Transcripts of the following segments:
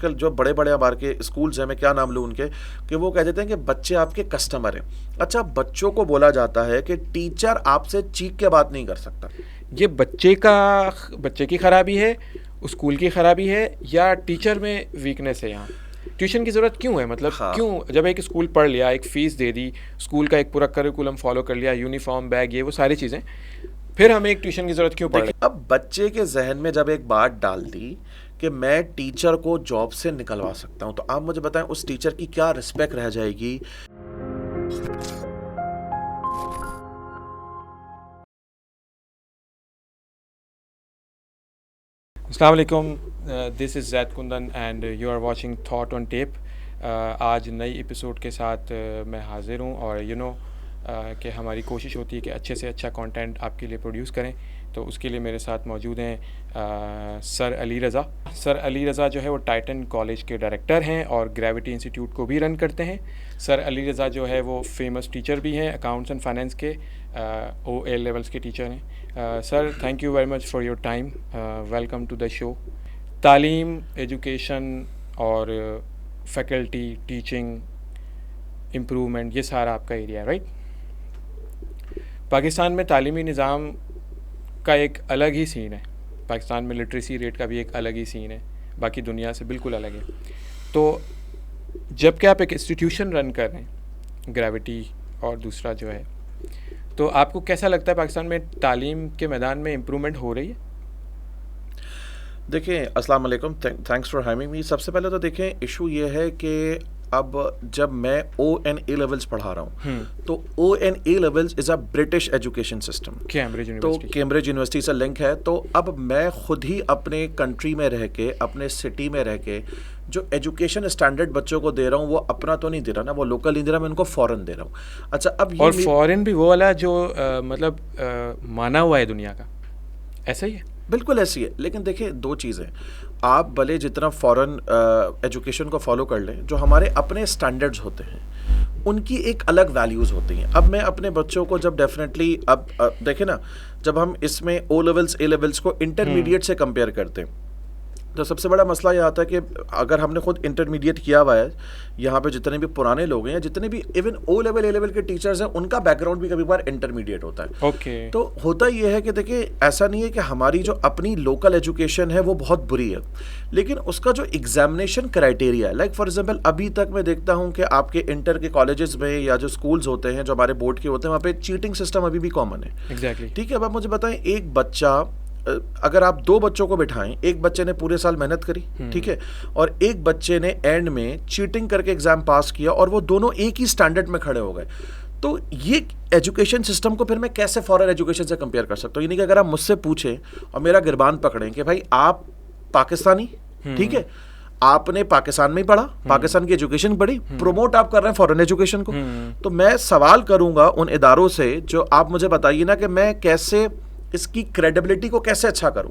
आजकल जो बड़े बड़े हमारे के स्कूल्स हैं, मैं क्या नाम लूँ उनके, कि वो कह देते हैं कि बच्चे आपके कस्टमर हैं। अच्छा, बच्चों को बोला जाता है कि टीचर आपसे चीख के बात नहीं कर सकता। ये बच्चे की खराबी है, स्कूल की खराबी है, या टीचर में वीकनेस है? यहाँ ट्यूशन की ज़रूरत क्यों है? मतलब हाँ, क्यों, जब एक स्कूल पढ़ लिया, एक फ़ीस दे दी, स्कूल का एक पूरा करिकुलम फॉलो कर लिया, यूनिफॉर्म, बैग, ये वो सारी चीज़ें, फिर हमें एक ट्यूशन की ज़रूरत क्यों पड़ रही देखिए, अब बच्चे के जहन में जब एक बात डाल दी कि मैं टीचर को जॉब से निकलवा सकता हूं, तो आप मुझे बताएं उस टीचर की क्या रिस्पेक्ट रह जाएगी। अस्सलाम वालेकुम, this is Zaid Kundan and you are watching thought on tape. आज नई एपिसोड के साथ मैं हाज़िर हूँ, और कि हमारी कोशिश होती है कि अच्छे से अच्छा कंटेंट आपके लिए प्रोड्यूस करें। तो उसके लिए मेरे साथ मौजूद हैं सर अली रज़ा। सर अली रज़ा जो है वो टाइटन कॉलेज के डायरेक्टर हैं और ग्रेविटी इंस्टीट्यूट को भी रन करते हैं। सर अली रज़ा जो है वो फेमस टीचर भी हैं, अकाउंट्स एंड फाइनेंस के OA लेवल्स के टीचर हैं। Sir, thank you very much for your time, welcome to the show. तालीम, एजुकेशन और फैकल्टी, टीचिंग, इम्प्रूवमेंट, ये सारा आपका एरिया है, राइट? पाकिस्तान में तालीमी निज़ाम का एक अलग ही सीन है। पाकिस्तान में लिटरेसी रेट का भी एक अलग ही सीन है, बाकी दुनिया से बिल्कुल अलग है। तो जबकि आप एक इंस्टीट्यूशन रन कर रहे हैं, ग्रेविटी और दूसरा जो है, तो आपको कैसा लगता है पाकिस्तान में तालीम के मैदान में इम्प्रूवमेंट हो रही है? देखिए, अस्सलाम वालेकुम, थैंक्स फॉर हैविंग मी। सबसे पहले तो देखें, इशू ये है कि अब जब मैं ONA लेवल्स पढ़ा रहा हूँ, तो ONA levels is a British education system, Cambridge तो यूनिवर्सिटी। कैम्ब्रिज यूनिवर्सिटी से लिंक है। तो अब मैं खुद ही अपने कंट्री में रह के, अपने सिटी में रह के जो एजुकेशन स्टैंडर्ड बच्चों को दे रहा हूँ, वो अपना तो नहीं दे रहा ना, वो लोकल नहीं दे रहा, मैं उनको फॉरेन दे रहा हूँ। अच्छा, अब ये और फॉरेन भी वो वाला जो माना हुआ है दुनिया का, ऐसा ही है? बिल्कुल ऐसी है, लेकिन देखिए दो चीज़ें, आप भले जितना फॉरेन एजुकेशन को फॉलो कर लें, जो हमारे अपने स्टैंडर्ड्स होते हैं उनकी एक अलग वैल्यूज़ होती हैं। अब मैं अपने बच्चों को जब डेफिनेटली अब देखें ना, जब हम इसमें O लेवल्स A लेवल्स को इंटरमीडिएट से कंपेयर करते हैं, तो सबसे बड़ा मसला ये आता है कि अगर हमने खुद इंटरमीडिएट किया हुआ है, यहाँ पे जितने भी पुराने लोग हैं, जितने भी even O level A level के टीचर्स हैं, उनका बैकग्राउंड भी कभी बार इंटरमीडिएट होता है। ओके। तो होता ये है कि देखिए, ऐसा नहीं है कि हमारी जो अपनी लोकल एजुकेशन है वो बहुत बुरी है, लेकिन उसका जो एग्जामिनेशन क्राइटेरिया है, लाइक फॉर एग्जाम्पल अभी तक मैं देखता हूँ कि आपके इंटर के कॉलेजेस में या जो स्कूल्स होते हैं, जो हमारे बोर्ड के होते हैं, वहाँ पे चीटिंग सिस्टम अभी भी कॉमन है। एग्जैक्टली। ठीक है, अब आप मुझे बताएं, एक बच्चा, अगर आप दो बच्चों को बिठाएं, एक बच्चे ने पूरे साल मेहनत करी, ठीक है, और एक बच्चे ने एंड में चीटिंग करके एग्जाम पास किया, और वो दोनों एक ही स्टैंडर्ड में खड़े हो गए, तो ये एजुकेशन सिस्टम को फिर मैं कैसे फॉरेन एजुकेशन से कंपेयर कर सकता हूँ? यानी कि अगर आप मुझसे पूछें और मेरा गिरबान पकड़ें कि भाई आप पाकिस्तानी, ठीक है, आपने पाकिस्तान में ही पढ़ा, पाकिस्तान की एजुकेशन पढ़ी, प्रमोट आप कर रहे हैं फॉरेन एजुकेशन को, तो मैं सवाल करूंगा उन इदारों से, जो आप मुझे बताइए ना कि मैं कैसे इसकी क्रेडिबिलिटी को कैसे अच्छा करूं।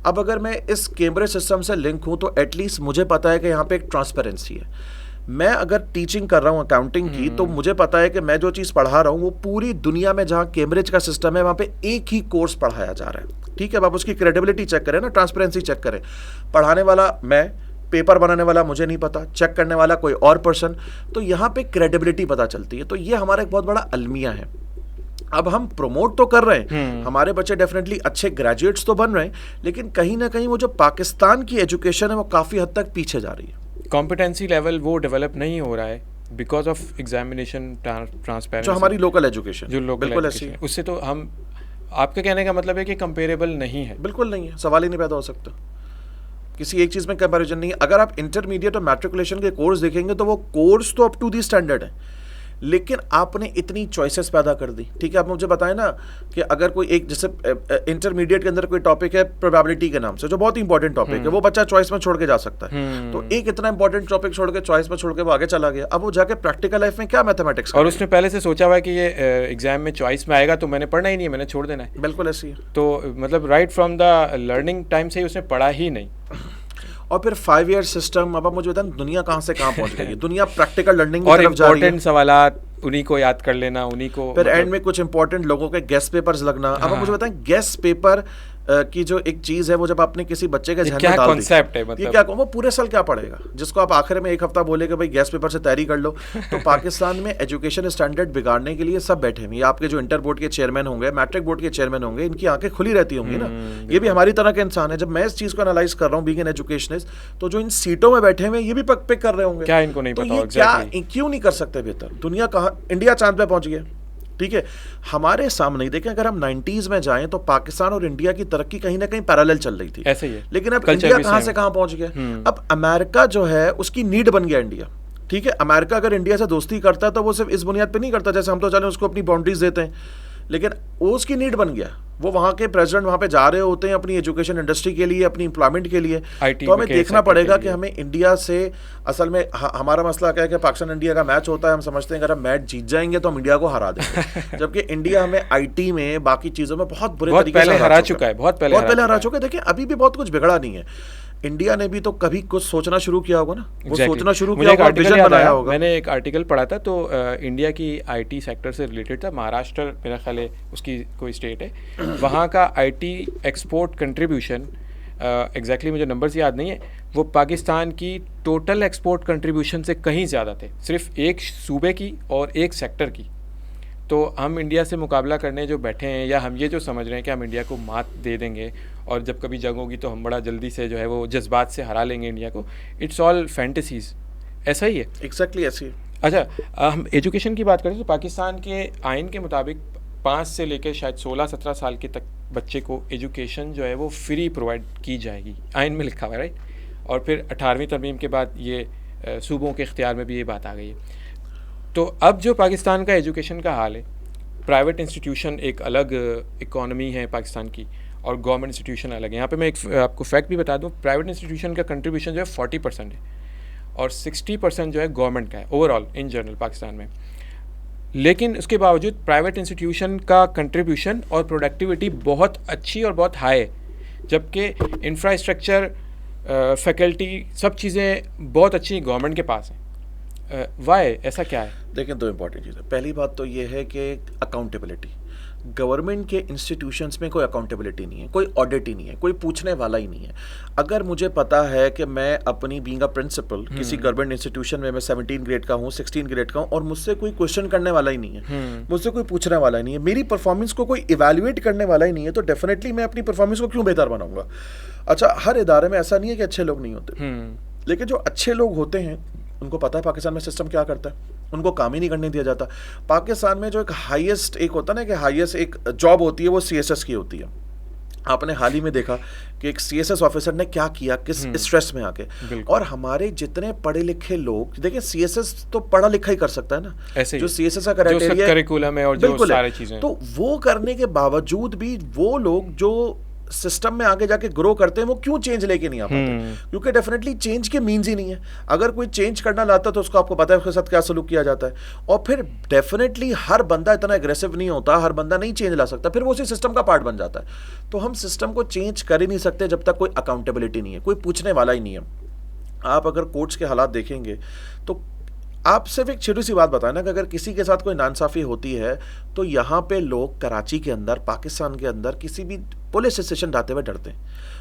अब अगर मैं इस कैम्ब्रिज सिस्टम से लिंक हूं, तो एटलीस्ट मुझे पता है कि यहाँ पे एक ट्रांसपेरेंसी है। मैं अगर टीचिंग कर रहा हूँ अकाउंटिंग की, तो मुझे पता है कि मैं जो चीज़ पढ़ा रहा हूँ वो पूरी दुनिया में जहाँ कैम्ब्रिज का सिस्टम है वहाँ पे एक ही कोर्स पढ़ाया जा रहा है। ठीक है, अब आप उसकी क्रेडिबिलिटी चेक करें ना, ट्रांसपेरेंसी चेक करें। पढ़ाने वाला मैं, पेपर बनाने वाला मुझे नहीं पता, चेक करने वाला कोई और पर्सन, तो यहाँ पे क्रेडिबिलिटी पता चलती है। तो ये हमारा एक बहुत बड़ा अलमिया है। अब हम प्रमोट तो कर रहे हैं, हमारे बच्चे डेफिनेटली अच्छे ग्रेजुएट्स तो बन रहे हैं, लेकिन कहीं ना कहीं वो जो पाकिस्तान की एजुकेशन है वो काफ़ी हद तक पीछे जा रही है। कॉम्पिटेंसी लेवल वो डेवलप नहीं हो रहा है बिकॉज ऑफ एग्जामिनेशन ट्रांसपेरेंसी, जो हमारी लोकल एजुकेशन, जो लोकल बिल्कुल ऐसी है। उससे तो हम, आपके कहने का मतलब है कि कंपेरेबल नहीं है? बिल्कुल नहीं है, सवाल ही नहीं पैदा हो सकता, किसी एक चीज़ में कंपैरिजन नहीं है। अगर आप इंटरमीडिएट और मैट्रिकुलेशन के कोर्स देखेंगे तो वो कोर्स तो अप टू दी स्टैंडर्ड है, लेकिन आपने इतनी चॉइसेस पैदा कर दी। ठीक है, आप मुझे बताएं ना कि अगर कोई एक, जैसे इंटरमीडिएट के अंदर कोई टॉपिक है प्रोबेबिलिटी के नाम से, जो बहुत इंपॉर्टेंट टॉपिक है, वो बच्चा चॉइस में छोड़ के जा सकता है, तो एक इतना इंपॉर्टेंट टॉपिक छोड़ के, चॉइस में छोड़ के वो आगे चला गया, अब वो जाके प्रैक्टिकल लाइफ में क्या मैथमेटिक्स, और उसने पहले से सोचा हुआ है कि ये एग्जाम में चॉइस में आएगा तो मैंने पढ़ना ही नहीं है, मैंने छोड़ देना है। बिल्कुल ऐसी है। तो मतलब right from the learning time से ही उसने पढ़ा ही नहीं, और फिर 5 ईयर सिस्टम। अब आप मुझे बताएं दुनिया कहाँ से कहाँ पहुंच गई है, दुनिया प्रैक्टिकल लर्निंग और इम्पोर्टेंट सवालात उन्हीं को याद कर लेना, उन्हीं को, फिर एंड में कुछ इंपॉर्टेंट लोगों के गेस्ट पेपर्स लगना। अब आप मुझे बताएं, गेस्ट पेपर की जो एक चीज है वो जब आपने किसी बच्चे के ये जहन क्या में डाल दी, कॉन्सेप्ट है ये मतलब? क्या वो पूरे साल क्या पढ़ेगा, जिसको आप आखिर में एक हफ्ता बोले कि भाई गैस पेपर से तैयारी कर लो। तो पाकिस्तान में एजुकेशन स्टैंडर्ड बिगाड़ने के लिए सब बैठे हैं। ये आपके जो इंटर बोर्ड के चेयरमैन होंगे, मैट्रिक बोर्ड के चेयरमैन होंगे, इनकी आंखें खुली रहती होंगी ना। ये भी हमारी तरह के इंसान है। जब मैं इस चीज को एनालाइज कर रहा हूँ बीइंग एन एजुकेशनिस्ट, तो जो इन सीटों में बैठे हुए ये भी पक पिक कर रहे होंगे, क्या इनको नहीं तो पता ये exactly? क्या क्यों नहीं कर सकते बेहतर? दुनिया कहाँ, इंडिया चांद पे पहुंच गया, ठीक है, हमारे सामने देखें। अगर हम 90s में जाएं तो पाकिस्तान और इंडिया की तरक्की कहीं ना कहीं पैरेलल चल रही थी, ऐसे ही है। लेकिन अब Culture इंडिया भी कहाँ same से है। कहाँ पहुंच गया। अब अमेरिका जो है उसकी नीड बन गया इंडिया, ठीक है। अमेरिका अगर इंडिया से दोस्ती करता है तो वो सिर्फ इस बुनियाद पे नहीं करता, जैसे हम तो चले उसको अपनी बाउंड्रीज देते हैं, लेकिन वो उसकी नीड बन गया। वो वहाँ के प्रेसिडेंट वहाँ पे जा रहे होते हैं अपनी एजुकेशन इंडस्ट्री के लिए, अपनी एम्प्लॉयमेंट के लिए। IT तो हमें के देखना sector पड़ेगा के कि लिए। हमें इंडिया से असल में हमारा मसला क्या है कि पाकिस्तान इंडिया का मैच होता है, हम समझते हैं अगर हम मैच जीत जाएंगे तो हम इंडिया को हरा देंगे, जबकि इंडिया हमें IT में बाकी चीज़ों में बहुत बुरे तरीके से हरा चुका है, बहुत पहले हरा चुका है। देखिए अभी भी बहुत कुछ बिगड़ा नहीं है। इंडिया ने भी तो कभी कुछ सोचना शुरू किया होगा ना, वो सोचना शुरू किया होगा, विजन बनाया होगा। मैंने एक आर्टिकल पढ़ा था, तो इंडिया की IT सेक्टर से रिलेटेड था। महाराष्ट्र मेरा ख्याल है उसकी कोई स्टेट है, वहाँ का IT एक्सपोर्ट कंट्रीब्यूशन, एग्जैक्टली मुझे नंबर्स याद नहीं है, वो पाकिस्तान की टोटल एक्सपोर्ट कंट्रीब्यूशन से कहीं ज़्यादा थे, सिर्फ एक सूबे की और एक सेक्टर की। तो हम इंडिया से मुकाबला करने जो बैठे हैं, या हम ये जो समझ रहे हैं कि हम इंडिया को मात दे देंगे और जब कभी जंग होगी तो हम बड़ा जल्दी से जो है वो जज्बात से हरा लेंगे इंडिया को, इट्स ऑल फैंटेसीज। ऐसा ही है एग्जैक्टली ऐसी है। अच्छा, हम एजुकेशन की बात करें तो पाकिस्तान के आइन के मुताबिक 5 से लेकर शायद 16-17 साल के तक बच्चे को एजुकेशन जो है वो फ्री प्रोवाइड की जाएगी, आइन में लिखा हुआ है, राइट। और फिर 18वीं तरमीम के बाद ये सूबों के इख्तियार में भी ये बात आ गई है। तो अब जो पाकिस्तान का एजुकेशन का हाल है, प्राइवेट इंस्टीट्यूशन एक अलग इकॉनमी है पाकिस्तान की और गवर्नमेंट इंस्टीट्यूशन अलग है। यहाँ पे मैं एक आपको फैक्ट भी बता दूँ, प्राइवेट इंस्टीट्यूशन का कंट्रीब्यूशन जो है 40% है और 60% जो है गवर्नमेंट का है ओवरऑल इन जनरल पाकिस्तान में। लेकिन उसके बावजूद प्राइवेट इंस्टीट्यूशन का कंट्रीब्यूशन और प्रोडक्टिविटी बहुत अच्छी और बहुत हाई है, जबकि इंफ्रास्ट्रक्चर, फैकल्टी, सब चीज़ें बहुत अच्छी गवर्नमेंट के पास हैं। वाई, ऐसा क्या है? देखें, दो इंपॉर्टेंट चीज़ है। पहली बात तो ये है कि अकाउंटेबिलिटी। गवर्नमेंट के इंस्टीट्यूशंस में कोई अकाउंटेबिलिटी नहीं है, कोई ऑडिट ही नहीं है, कोई पूछने वाला ही नहीं है। अगर मुझे पता है कि मैं अपनी बीइंग अ प्रिंसिपल किसी गवर्नमेंट इंस्टीट्यूशन में मैं 17 ग्रेड का हूँ, 16 ग्रेड का हूँ, और मुझसे कोई क्वेश्चन करने वाला ही नहीं है, मुझसे कोई पूछने वाला ही नहीं है, मेरी परफॉर्मेंस को कोई इवैल्यूएट करने वाला ही नहीं है, तो डेफिनेटली मैं अपनी परफॉर्मेंस को क्यों बेहतर बनाऊंगा। अच्छा, हर इदारे में ऐसा नहीं है कि अच्छे लोग नहीं होते, लेकिन जो अच्छे लोग होते हैं उनको पता है पाकिस्तान में सिस्टम क्या करता है, उनको काम ही नहीं करने दिया जाता। पाकिस्तान में जो एक हाईएस्ट एक होता है ना कि हाईएस्ट एक जॉब होती है वो CSS की होती है। आपने हाल ही में देखा कि एक CSS ऑफिसर ने क्या किया, किस स्ट्रेस में आके। और हमारे जितने पढ़े लिखे लोग, देखिए CSS तो पढ़ा लिखा ही कर सकता है ना, ऐसे जो CSS का क्राइटेरिया करिकुलम है और जो सारी चीजें, तो वो करने के बावजूद भी वो लोग जो सिस्टम में आगे जाके ग्रो करते हैं वो क्यों चेंज लेके नहीं आ पाते? क्योंकि डेफिनेटली चेंज के मीन्स ही नहीं है। अगर कोई चेंज करना लाता तो उसको आपको पता है उसके साथ क्या सलूक किया जाता है। और फिर डेफिनेटली हर बंदा इतना एग्रेसिव नहीं होता, हर बंदा नहीं चेंज ला सकता, फिर वो उसी सिस्टम का पार्ट बन जाता है। तो हम सिस्टम को चेंज कर ही नहीं सकते जब तक कोई अकाउंटेबिलिटी नहीं है, कोई पूछने वाला ही नहीं है। आप अगर कोर्ट्स के हालात देखेंगे तो आप सिर्फ एक छोटी सी बात बताएं ना कि अगर किसी के साथ कोई नाइंसाफ़ी होती है तो यहाँ पे लोग कराची के अंदर, पाकिस्तान के अंदर किसी भी पुलिस स्टेशन जाते हुए डरते हैं,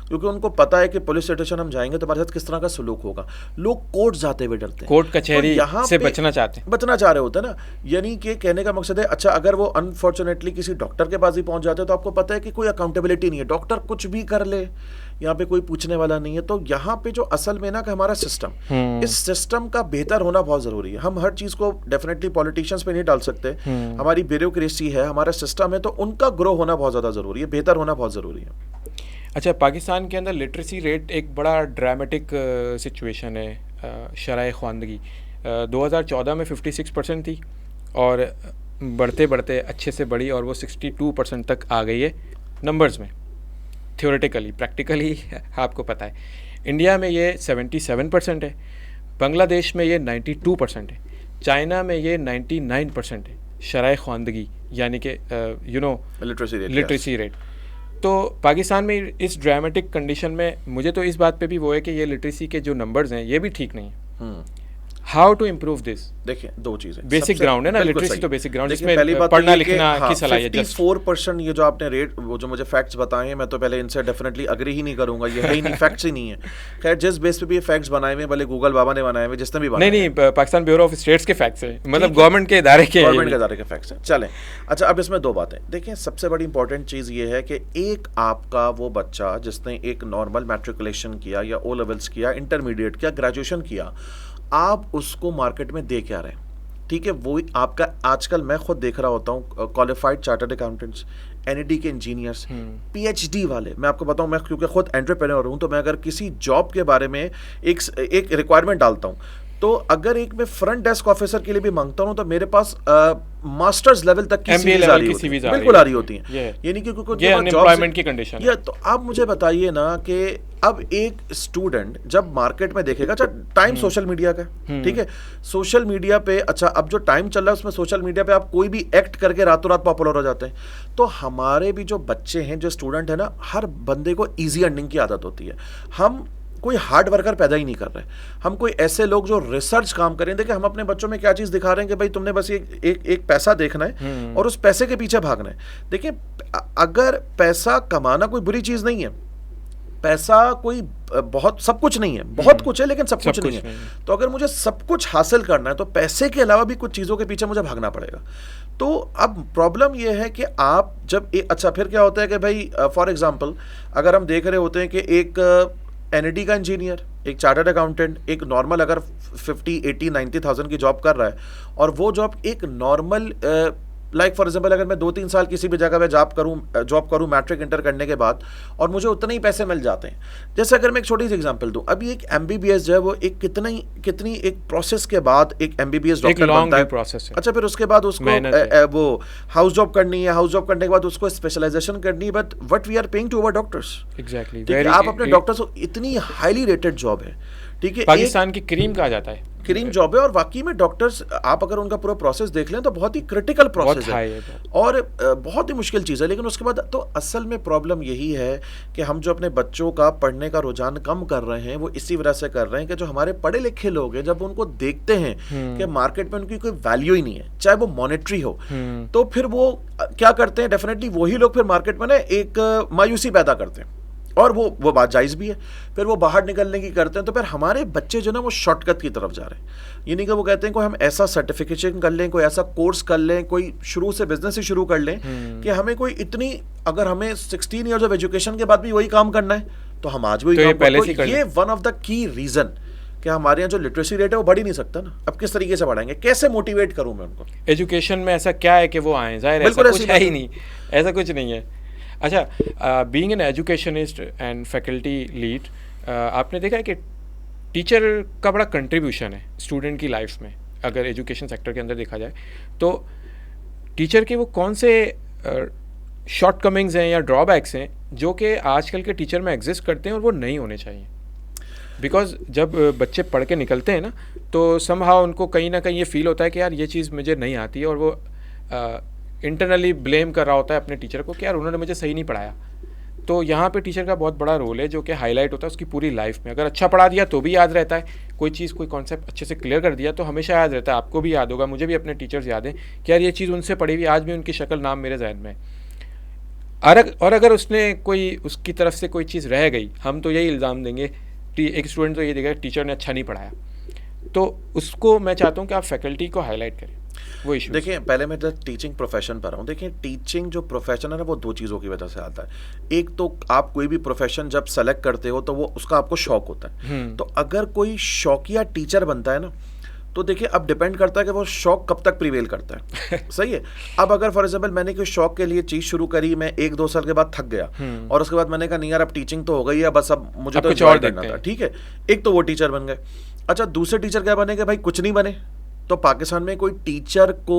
क्योंकि उनको पता है कि पुलिस स्टेशन हम जाएंगे तो हमारे साथ किस तरह का सलूक होगा। लोग कोर्ट जाते हुए डरते हैं, कोर्ट कचहरी तो से बचना चाहते हैं, बचना चाह रहे होते हैं ना। यानी कि कहने का मकसद है, अच्छा अगर वो अनफॉर्चुनेटली किसी डॉक्टर के पास ही पहुंच जाते हैं तो आपको पता है कि कोई अकाउंटेबिलिटी नहीं है, डॉक्टर कुछ भी कर ले, यहाँ पे कोई पूछने वाला नहीं है। तो यहाँ पे जो असल में ना कि हमारा सिस्टम, इस सिस्टम का बेहतर होना बहुत ज़रूरी है। हम हर चीज़ को डेफिनेटली पॉलिटिशियंस पे नहीं डाल सकते, हमारी ब्यूरोक्रेसी है, हमारा सिस्टम है, तो उनका ग्रो होना बहुत ज़्यादा ज़रूरी है, बेहतर होना बहुत ज़रूरी है। अच्छा, पाकिस्तान के अंदर लिटरेसी रेट एक बड़ा ड्रामेटिक सिचुएशन है। शरह ख्वानदगी 2014 में 56% थी और बढ़ते बढ़ते अच्छे से बढ़ी और वो 62% तक आ गई है नंबर्स में, थियोरेटिकली। प्रैक्टिकली आपको पता है इंडिया में ये 77% है, बांग्लादेश में ये 92% है, चाइना में ये 99% है शरह ख्वानदगी, यानी कि लिटरेसी रेट। तो पाकिस्तान में इस ड्रामेटिक कंडीशन में मुझे तो इस बात पे भी वो है कि ये लिटरेसी के जो नंबर्स हैं ये भी ठीक नहीं है। How to improve this? देखिए दो चीजें, बेसिक ग्राउंड है ना, बिल्कुल लिटरेसी सही। तो बेसिक ग्राउंड, देखिए, जिसमें पहली बात तो पढ़ना ये कि लिखना हाँ, की सलाहियत, जस्ट 54% ये जो आपने रेट, वो जो मुझे फैक्ट्स बताए हैं, मैं तो पहले इनसे डेफिनेटली अग्री ही नहीं करूंगा, ये है ही नहीं, फैक्ट्स ही नहीं है। खैर जिस बेस पे भी ये फैक्ट्स बनाए हुए हैं, भले गूगल बाबा ने बनाए हुए, जिसने भी बनाए नहीं, पाकिस्तान ब्यूरो ऑफ स्टेट्स के फैक्ट्स है, मतलब गवर्नमेंट के इदारे के, गवर्नमेंट के इदारे के फैक्ट्स हैं। चलें, अच्छा अब इसमें दो बातें देखिए। सबसे बड़ी इंपॉर्टेंट चीज़ ये है कि एक आपका वो बच्चा जिसने एक नॉर्मल मैट्रिकुलेशन किया या ओ लेवल्स किया, इंटरमीडिएट किया, ग्रेजुएशन किया, आप उसको मार्केट में दे क्या रहे हैं, ठीक है? वो आपका आजकल मैं खुद देख रहा होता हूँ, क्वालिफाइड चार्टर्ड अकाउंटेंट्स, एनईडी के इंजीनियर्स, पीएचडी वाले। मैं आपको बताऊं, मैं क्योंकि खुद एंटरप्रेन्योर हूं, तो मैं अगर किसी जॉब के बारे में एक रिक्वायरमेंट डालता हूं, तो अगर एक मैं फ्रंट डेस्क ऑफिसर के लिए भी मांगता हूं, तो मेरे पास मास्टर्स लेवल तक की सीवीज आ रही होती है, बिल्कुल आ रही होती हैं। ये नहीं कि अनएम्प्लॉयमेंट की कंडीशन ये तो आप मुझे बताइए ना कि अब एक स्टूडेंट जब मार्केट में देखेगा, अच्छा टाइम सोशल मीडिया का, ठीक है, सोशल मीडिया पे, अच्छा अब जो टाइम चल रहा है उसमें सोशल मीडिया पे आप कोई भी एक्ट करके रातों रात पॉपुलर हो जाते हैं। तो हमारे भी जो बच्चे हैं, जो स्टूडेंट है ना, हर बंदे को ईजी अर्निंग की आदत होती है। हम कोई हार्ड वर्कर पैदा ही नहीं कर रहे, हम कोई ऐसे लोग जो रिसर्च काम करें। देखिए हम अपने बच्चों में क्या चीज़ दिखा रहे हैं कि भाई तुमने बस एक पैसा देखना है और उस पैसे के पीछे भागना है। देखिए अगर पैसा कमाना कोई बुरी चीज़ नहीं है, पैसा कोई बहुत सब कुछ नहीं है, बहुत कुछ है लेकिन सब कुछ नहीं है। तो अगर मुझे सब कुछ हासिल करना है तो पैसे के अलावा भी कुछ चीज़ों के पीछे मुझे भागना पड़ेगा। तो अब प्रॉब्लम यह है कि आप जब अच्छा फिर क्या होता है कि भाई फॉर एग्जांपल अगर हम देख रहे होते हैं कि एक एनईडी का इंजीनियर, एक चार्टर्ड अकाउंटेंट, एक नॉर्मल अगर 50, 80, 90,000 की जॉब कर रहा है, और वो जॉब एक नॉर्मल लाइक फॉर एग्जांपल अगर मैं 2-3 साल किसी भी जगह पे जॉब करूं मैट्रिक इंटर करने के बाद, और मुझे उतने ही पैसे मिल जाते हैं। जैसे अगर मैं एक छोटी सी एग्जांपल दूं, अभी एक एमबीबीएस जो है वो एक कितनी एक प्रोसेस के बाद एक एमबीबीएस डॉक्टर बनता है। प्रोसेस है। अच्छा फिर उसके बाद उसको वो हाउस जॉब करनी है, हाउस जॉब करने के बाद उसको स्पेशलाइजेशन करनी है, but what we are paying to our doctors. Exactly, आप अपने डॉक्टर्स को, इतनी हाईली रेटेड जॉब है, ठीक है, पाकिस्तान की क्रीम कहा जाता है, क्रीम जॉब है। और वाकई में डॉक्टर्स, आप अगर उनका पूरा प्रोसेस देख लें तो बहुत ही क्रिटिकल प्रोसेस है और बहुत ही मुश्किल चीज़ है। लेकिन उसके बाद तो असल में प्रॉब्लम यही है कि हम जो अपने बच्चों का पढ़ने का रुझान कम कर रहे हैं, वो इसी वजह से कर रहे हैं कि जो हमारे पढ़े लिखे लोग हैं, जब उनको देखते हैं कि मार्केट में उनकी कोई वैल्यू ही नहीं है, चाहे वो मॉनेटरी हो, तो फिर वो क्या करते हैं, डेफिनेटली वही लोग फिर मार्केट में ना एक मायूसी पैदा करते हैं। और वो बात जायज़ भी है, फिर वो बाहर निकलने की करते हैं। तो फिर हमारे बच्चे जो ना वो शॉर्टकट की तरफ जा रहे हैं। ये नहीं कि वो कहते हैं कोई हम ऐसा सर्टिफिकेशन कर लें, कोई ऐसा कोर्स कर लें, कोई शुरू से बिजनेस ही शुरू कर लें कि हमें कोई इतनी, अगर हमें 16 ईयर्स ऑफ एजुकेशन के बाद भी वही काम करना है तो हम आज वही काम करें। तो ये one of the key reason कि हमारे यहाँ जो लिटरेसी रेट है वो बढ़ ही नहीं सकता ना। अब किस तरीके से बढ़ाएंगे, कैसे मोटिवेट करूँ मैं उनको? एजुकेशन में ऐसा क्या है कि वो आए? जाहिर है ऐसा कुछ है ही नहीं, ऐसा कुछ नहीं है। अच्छा, being an educationist and faculty lead, आपने देखा है कि टीचर का बड़ा कंट्रीब्यूशन है स्टूडेंट की लाइफ में। अगर एजुकेशन सेक्टर के अंदर देखा जाए तो टीचर के वो कौन से शॉर्ट कमिंग्स हैं या ड्रॉबैक्स हैं जो कि आजकल के टीचर में एग्जिस्ट करते हैं और वो नहीं होने चाहिए? बिकॉज जब बच्चे पढ़ के निकलते हैं ना, तो समहाउ उनको कहीं ना कहीं ये फील होता है कि यार ये चीज़ मुझे नहीं आती है, और वो इंटरनली ब्लेम कर रहा होता है अपने टीचर को कि यार उन्होंने मुझे सही नहीं पढ़ाया। तो यहाँ पे टीचर का बहुत बड़ा रोल है जो कि हाईलाइट होता है उसकी पूरी लाइफ में। अगर अच्छा पढ़ा दिया तो भी याद रहता है, कोई चीज़ कोई कॉन्सेप्ट अच्छे से क्लियर कर दिया तो हमेशा याद रहता है। आपको भी याद होगा, मुझे भी अपने टीचर्स याद हैं कि यार ये चीज़ उनसे पढ़ी हुई, आज भी उनकी शक्ल नाम मेरे जहन में है। और अगर उसने कोई उसकी तरफ से कोई चीज़ रह गई, हम तो यही इल्ज़ाम देंगे, एक स्टूडेंट तो ये देगा टीचर ने अच्छा नहीं पढ़ाया। तो उसको मैं चाहता हूँ कि आप फैकल्टी को हाईलाइट करें वो इशू। देखिए पहले मैं जब टीचिंग प्रोफेशन पर हूँ, देखिए टीचिंग जो प्रोफेशन है ना वो दो चीज़ों की वजह से आता है। एक तो आप कोई भी प्रोफेशन जब सेलेक्ट करते हो तो वो उसका आपको शौक होता है। तो अगर कोई शौकिया टीचर बनता है ना, तो देखिए अब डिपेंड करता है कि वो शौक कब तक प्रिवेल करता है। सही है। अब अगर फॉर एग्जांपल मैंने कोई शौक के लिए चीज़ शुरू करी, मैं 1-2 साल के बाद थक गया और उसके बाद मैंने कहा नहीं यार अब टीचिंग तो हो गई है, बस अब मुझे तो एंजॉय करना था, ठीक है, एक तो वो टीचर बन गए। अच्छा दूसरे टीचर क्या बने कि भाई कुछ नहीं बने। तो पाकिस्तान में कोई टीचर को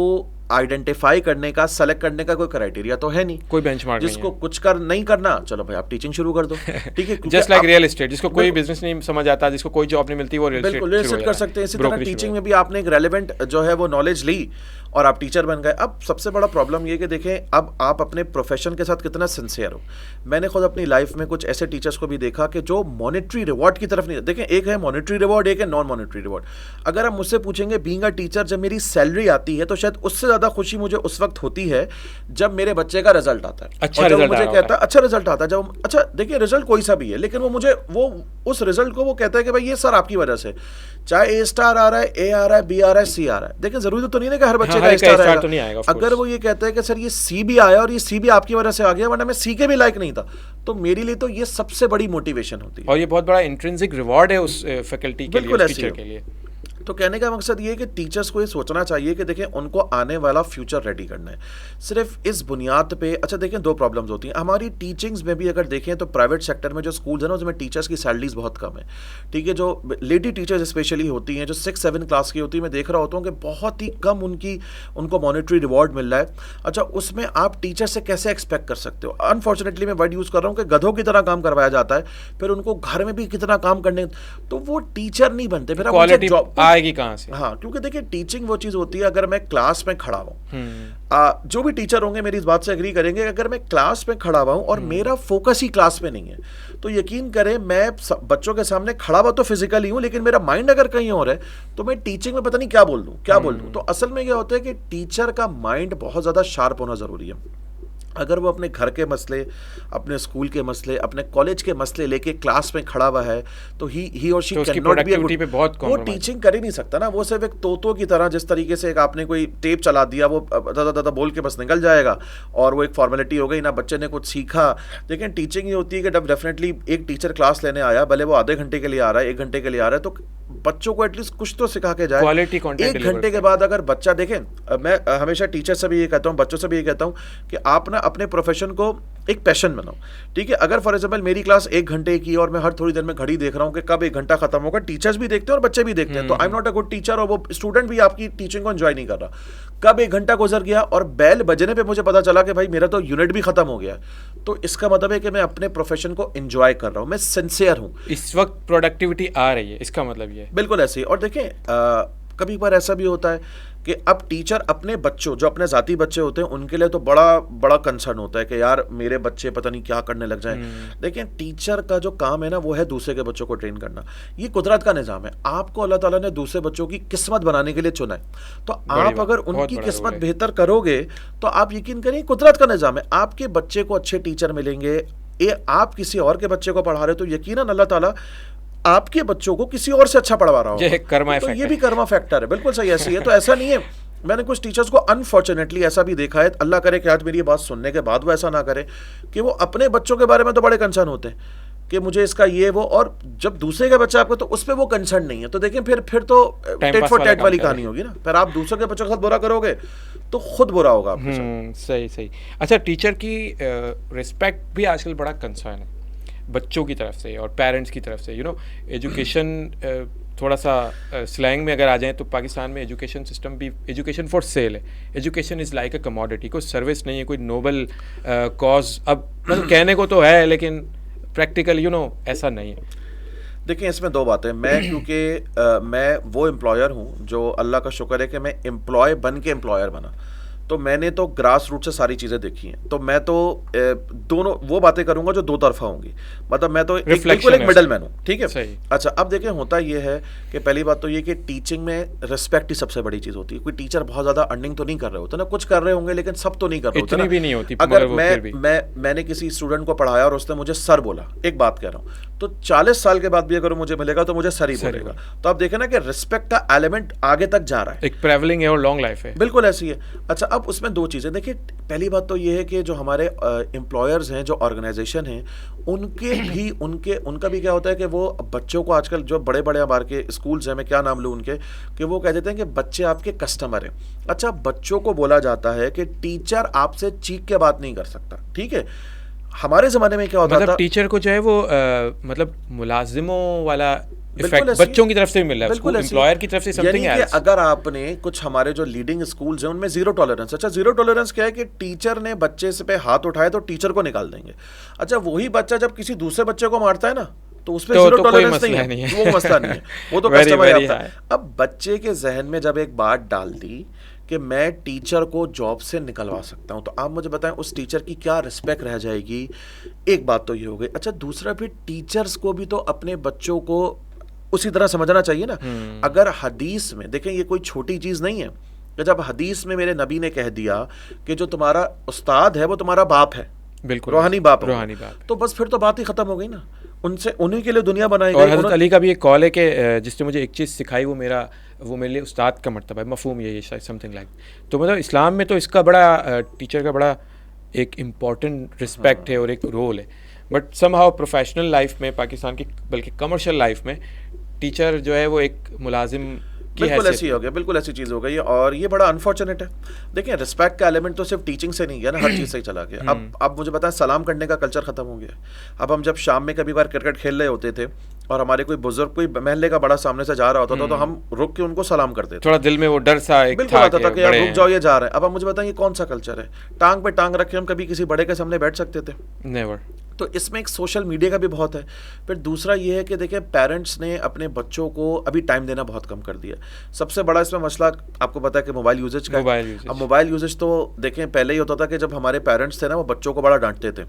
आइडेंटिफाई करने का, सेलेक्ट करने का कोई क्राइटेरिया तो है नहीं, कोई बेंचमार्क नहीं जिसको कुछ कर नहीं करना, चलो भाई आप टीचिंग शुरू कर दो, ठीक है। जस्ट लाइक रियल एस्टेट, जिसको कोई बिजनेस नहीं समझ आता, जिसको कोई जॉब नहीं मिलती, वो रियल एस्टेट कर सकते हैं। इसी तरह टीचिंग में भी आपने एक रेलेवेंट जो है वो नॉलेज ली और आप टीचर बन गए। अब सबसे बड़ा प्रॉब्लम ये कि देखें, अब आप अपने प्रोफेशन के साथ कितना सिंसियर हो। मैंने खुद अपनी लाइफ में कुछ ऐसे टीचर्स को भी देखा कि जो मॉनेटरी रिवॉर्ड की तरफ नहीं, देखें एक है मॉनेटरी रिवॉर्ड, एक है नॉन मॉनेटरी रिवॉर्ड। अगर आप मुझसे पूछेंगे बीइंग अ टीचर, जब मेरी सैलरी आती है तो शायद उससे ज़्यादा खुशी मुझे उस वक्त होती है जब मेरे बच्चे का रिजल्ट आता है, अच्छा रिजल्ट मुझे कहता है अच्छा रिजल्ट आता है, जब अच्छा देखिए रिजल्ट कोई सा भी है, लेकिन वो मुझे वो उस रिजल्ट को वो कहता है कि भाई ये सर आपकी वजह से, चाहे A स्टार आ रहा है, A आ रहा है, B आ रहा है, C आ रहा है। देखिए जरूरी तो नहीं है कि हर बच्चे का A स्टार आएगा, तो नहीं आएगा। अगर वो ये कहता है कि सर ये C भी आया और ये C भी आपकी वजह से आ गया, वरना मैं C के भी लायक नहीं था, तो मेरे लिए तो ये सबसे बड़ी मोटिवेशन होती है और ये बहुत बड़ा इंट्रिंसिक रिवॉर्ड है उस फैकल्टी के लिए, टीचर के लिए। तो कहने का मकसद ये है कि टीचर्स को ये सोचना चाहिए कि देखें उनको आने वाला फ्यूचर रेडी करना है। सिर्फ इस बुनियाद पे, अच्छा देखें दो प्रॉब्लम्स होती हैं हमारी टीचिंग्स में भी। अगर देखें तो प्राइवेट सेक्टर में जो स्कूल्स हैं ना, उसमें टीचर्स की सैलरीज बहुत कम है, ठीक है। जो लेडी टीचर्स स्पेशली होती हैं, जो 6-7 क्लास की होती है, मैं देख रहा होता हूँ कि बहुत ही कम उनको मॉनेटरी रिवॉर्ड मिल रहा है। अच्छा उसमें आप टीचर से कैसे एक्सपेक्ट कर सकते हो? अनफॉर्चुनेटली मैं वर्ड यूज़ कर रहा हूँ कि गधों की तरह काम करवाया जाता है, फिर उनको घर में भी कितना काम करने, तो वो टीचर नहीं बनते, फिर क्वालिटी आएगी कहाँ से? हाँ, क्योंकि देखिए टीचिंग वो चीज़ होती है, अगर मैं क्लास में खड़ा हूँ, जो भी टीचर होंगे मेरी इस बात से एग्री करेंगे, अगर मैं क्लास में खड़ा हुआ हूँ और मेरा फोकस ही क्लास में नहीं है, तो यकीन करें मैं बच्चों के सामने खड़ा हुआ तो फिजिकली हूँ, लेकिन मेरा माइंड अगर कहीं और है तो मैं टीचिंग में पता नहीं क्या बोल दूँ। तो असल में क्या होता है कि टीचर का माइंड बहुत ज़्यादा शार्प होना ज़रूरी है। अगर वो अपने घर के मसले, अपने स्कूल के मसले, अपने कॉलेज के मसले लेके क्लास में खड़ा हुआ है, तो ही और शी कैन नॉट बी पे बहुत वो टीचिंग कर ही नहीं सकता ना। वो सिर्फ एक तोतों की तरह, जिस तरीके से एक आपने कोई टेप चला दिया, वो दादा बोल के बस निकल जाएगा और वो एक फॉर्मेलिटी हो गई ना, बच्चे ने कुछ सीखा। लेकिन टीचिंग ये होती है कि जब डेफिनेटली एक टीचर क्लास लेने आया, भले वो आधे घंटे के लिए आ रहा है, 1 घंटे के लिए आ रहा है, तो बच्चों को एटलीस्ट कुछ तो सिखा के जाए। क्वालिटी कंटेंट 1 घंटे के बाद अगर बच्चा देखें, मैं हमेशा टीचर से भी ये कहता हूँ, बच्चों से भी ये कहता हूँ कि आप ना अपने प्रोफेशन को एक पैशन बनाओ, ठीक है। अगर फॉर एग्जांपल मेरी क्लास 1 घंटे की और मैं हर थोड़ी देर में घड़ी देख रहा हूँ कि कब 1 घंटा खत्म होगा, टीचर्स भी देखते हैं और बच्चे भी देखते हैं, तो I am not a good teacher, और वो स्टूडेंट भी आपकी टीचिंग को एंजॉय नहीं कर रहा। कब 1 घंटा गुजर गया और बेल बजने पे मुझे पता चला कि भाई मेरा तो यूनिट भी खत्म हो गया, तो इसका मतलब है कि मैं अपने प्रोफेशन को एंजॉय कर रहा हूँ, मैं सिंसियर हूँ, इस वक्त प्रोडक्टिविटी आ रही है, इसका मतलब ये है। बिल्कुल ऐसे ही। और देखें कभी बार ऐसा भी होता है कि अब टीचर अपने बच्चों, जो अपने ज़ाती बच्चे होते हैं, उनके लिए तो बड़ा बड़ा कंसर्न होता है कि यार मेरे बच्चे पता नहीं क्या करने लग जाएं। लेकिन टीचर का जो काम है ना, वो है दूसरे के बच्चों को ट्रेन करना। ये कुदरत का निज़ाम है, आपको अल्लाह ताला ने दूसरे बच्चों की किस्मत बनाने के लिए चुना है, तो आप अगर उनकी किस्मत बेहतर करोगे तो आप यकीन करिए कुदरत का निज़ाम है, आपके बच्चे को अच्छे टीचर मिलेंगे। आप किसी और के बच्चे को पढ़ा रहे हो तो यकीनन अल्लाह ताला आपके बच्चों को किसी और से अच्छा पढ़वा रहा होगा, तो ये भी कर्मा फैक्टर है। बिल्कुल सही, ऐसी है। तो ऐसा नहीं है, मैंने कुछ टीचर्स को अनफॉर्चुनेटली ऐसा भी देखा है, अल्लाह करे कि आज मेरी ये बात सुनने के बाद वो ऐसा ना करे, कि वो अपने बच्चों के बारे में तो बड़े कंसर्न होते हैं कि मुझे इसका ये वो, और जब दूसरे का बच्चा आपको, तो उस पर वो कंसर्न नहीं है। तो देखें फिर तो टेट फॉर टैट वाली कहानी होगी ना, फिर आप दूसरे के बच्चों के साथ बुरा करोगे तो खुद बुरा होगा आपके साथ। सही। अच्छा, टीचर की रिस्पेक्ट भी आजकल बड़ा कंसर्न है बच्चों की तरफ से और पेरेंट्स की तरफ से। एजुकेशन थोड़ा सा स्लैंग में अगर आ जाए तो पाकिस्तान में एजुकेशन सिस्टम भी एजुकेशन फॉर सेल है। Education is like a commodity, कोई सर्विस नहीं है, कोई नोबल कॉज। अब मतलब कहने को तो है, लेकिन प्रैक्टिकल ऐसा नहीं है। देखिए इसमें 2 बातें। मैं क्योंकि मैं वो एम्प्लॉयर हूँ जो अल्लाह का शुक्र है कि मैं एम्प्लॉय बन के एम्प्लॉयर बना, तो मैंने तो ग्रास रूट से सारी चीज़ें देखी हैं, तो मैं तो दोनों वो बातें करूंगा जो 2 तरफा होंगी। मतलब मैं तो बिल्कुल एक मिडल मैन हूँ, ठीक है। अच्छा, अब देखें होता ये है कि पहली बात तो ये कि टीचिंग में रिस्पेक्ट ही सबसे बड़ी चीज़ होती है। कोई टीचर बहुत ज़्यादा अर्निंग तो नहीं कर रहे होते ना, कुछ कर रहे होंगे लेकिन सब तो नहीं कर रहे होते, इतनी भी नहीं होती। अगर मैंने किसी स्टूडेंट को पढ़ाया और उसने मुझे सर बोला, एक बात कह रहा हूँ, तो 40 साल के बाद भी अगर मुझे मिलेगा तो मुझे सर ही बोलेगा। तो आप देखें ना कि रिस्पेक्ट का एलिमेंट आगे तक जा रहा है, एक ट्रैवलिंग है और लॉन्ग लाइफ है, बिल्कुल ऐसी है। अच्छा, अब उसमें 2 चीज़ें देखिए। पहली बात तो ये है कि जो हमारे एम्प्लॉयर्स हैं, जो ऑर्गेनाइजेशन हैं, उनका भी क्या होता है कि वो बच्चों को, आजकल जो बड़े बड़े हमारे के स्कूल्स हैं, मैं क्या नाम लूँ उनके, कि वो कह देते हैं कि बच्चे आपके कस्टमर हैं। अच्छा, बच्चों को बोला जाता है कि टीचर आपसे चीख के बात नहीं कर सकता, ठीक है। हमारे ज़माने में क्या होता था, टीचर को जो है वो मतलब मुलाजिमों वाला इफेक्ट बच्चों की तरफ से भी मिल रहा है, एम्प्लॉयर की तरफ से समथिंग एल्स। अगर आपने कुछ हमारे जो लीडिंग स्कूल्स हैं उनमें जीरो टॉलरेंस, अच्छा जीरो टॉलरेंस क्या है कि टीचर ने बच्चे से पे हाथ उठाए तो टीचर को निकाल देंगे। अच्छा वही बच्चा जब किसी दूसरे बच्चे को मारता है ना तो उसमें जीरो टॉलरेंस नहीं है, वो मसला नहीं है, वो तो कस्टमर आता है। अब बच्चे के जहन में जब एक बात डाल दी कि मैं टीचर को जॉब से निकलवा सकता हूं, तो आप मुझे बताएं उस टीचर की क्या रिस्पेक्ट रह जाएगी। एक बात तो ये हो गई। अच्छा दूसरा फिर टीचर्स को भी तो अपने बच्चों को उसी तरह समझना चाहिए ना। अगर हदीस में देखें, ये कोई छोटी चीज नहीं है कि जब हदीस में मेरे नबी ने कह दिया कि जो तुम्हारा उस्ताद है वो तुम्हारा बाप है, बिल्कुल रूहानी बाप, तो बस फिर तो बात ही खत्म हो गई ना, उनसे उन्हीं के लिए दुनिया बनाई गई। और हज़रत अली का भी एक कॉल है कि जिसने मुझे एक चीज़ सिखाई वो मेरे लिए उस्ताद का मर्तबा है, मफ़हूम ये समथिंग लाइक। तो मतलब इस्लाम में तो इसका बड़ा टीचर का बड़ा एक इम्पॉर्टेंट रिस्पेक्ट है और एक रोल है। बट समहाउ प्रोफेशनल लाइफ में पाकिस्तान की, बल्कि कमर्शियल लाइफ में टीचर जो है वो एक मुलाजिम बिल्कुल ऐसी हो गया, बिल्कुल ऐसी चीज़ हो गई। और ये बड़ा अनफॉर्चुनेट है। देखिए रिस्पेक्ट का एलिमेंट तो सिर्फ टीचिंग से नहीं गया ना, हर चीज़ से ही चला गया। अब मुझे बताएं सलाम करने का कल्चर खत्म हो गया। अब हम जब शाम में कभी बार क्रिकेट खेल रहे होते थे और हमारे कोई बुजुर्ग, कोई महल्ले का बड़ा सामने से जा रहा होता था तो हम रुक के उनको सलाम करते थे। थोड़ा दिल में वो डर सा एक बिल्कुल आता था कि यार रुक जाओ ये जा रहे हैं। अब आप मुझे बताएं ये कौन सा कल्चर है? टांग पे टांग रख के हम कभी किसी बड़े के सामने बैठ सकते थे? नेवर। तो इसमें एक सोशल मीडिया का भी बहुत है। फिर दूसरा ये है कि देखिए पेरेंट्स ने अपने बच्चों को अभी टाइम देना बहुत कम कर दिया। सबसे बड़ा इसमें मसला आपको पता है कि मोबाइल यूजेज का। अब मोबाइल यूजेज तो देखें पहले ही होता था कि जब हमारे पेरेंट्स थे ना वो बच्चों को बड़ा डांटते थे,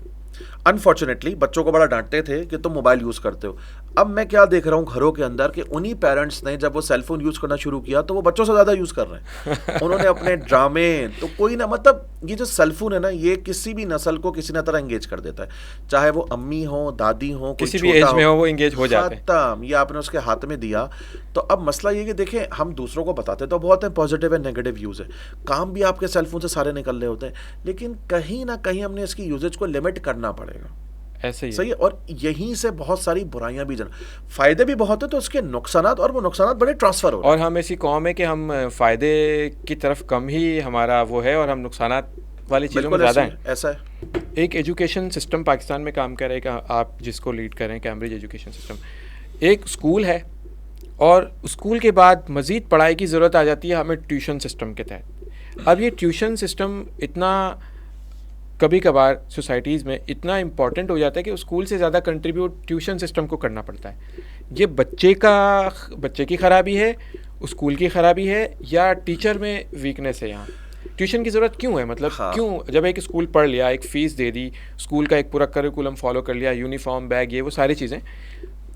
अनफॉर्चुनेटली बच्चों को बड़ा डांटते थे कि तुम मोबाइल यूज़ करते हो। अब मैं क्या देख रहा हूँ घरों के अंदर कि उन्हीं पेरेंट्स ने जब वो सेलफोन यूज़ करना शुरू किया तो वो बच्चों से ज़्यादा यूज़ कर रहे हैं। उन्होंने अपने ड्रामे तो कोई ना, मतलब ये जो सेलफोन है ना ये किसी भी नस्ल को किसी न तरह एंगेज कर देता है, चाहे वो अम्मी हो, दादी हो, किसी भी एज में हो वो एंगेज हो जाते हैं। खत्म, ये आपने उसके हाथ में दिया। तो अब मसला ये कि देखें हम दूसरों को बताते तो बहुत है, पॉजिटिव है, नेगेटिव यूज़ है, काम भी आपके सेलफोन से सारे निकल रहे होते हैं, लेकिन कहीं ना कहीं हमने इसकी यूजेज को लिमिट करना पड़ेगा। ऐसे ही सही है। और यहीं से बहुत सारी बुराइयां भी फायदे भी बहुत है तो उसके नुकसानात, और वो नुकसानात बड़े ट्रांसफर हो रहे हैं। और हम ऐसी कौम है कि हम फायदे की तरफ कम ही हमारा वो है और हम नुकसानात वाली चीज़ों में ज़्यादा हैं। ऐसा है। एक एजुकेशन सिस्टम पाकिस्तान में काम कर रहा है कि आप जिसको लीड कर रहे हैं, कैम्ब्रिज एजुकेशन सिस्टम, एक स्कूल है और स्कूल के बाद मज़ीद पढ़ाई की ज़रूरत आ जाती है हमें ट्यूशन सिस्टम के तहत। अब ये ट्यूशन सिस्टम इतना कभी कभार सोसाइटीज़ में इतना इम्पॉर्टेंट हो जाता है कि स्कूल से ज़्यादा कंट्रीब्यूट ट्यूशन सिस्टम को करना पड़ता है। ये बच्चे की ख़राबी है, स्कूल की ख़राबी है, या टीचर में वीकनेस है? यहाँ ट्यूशन की ज़रूरत क्यों है? मतलब क्यों जब एक स्कूल पढ़ लिया, एक फ़ीस दे दी, स्कूल का एक पूरा करिकुलम फॉलो कर लिया, यूनिफॉर्म, बैग, ये वो सारी चीज़ें,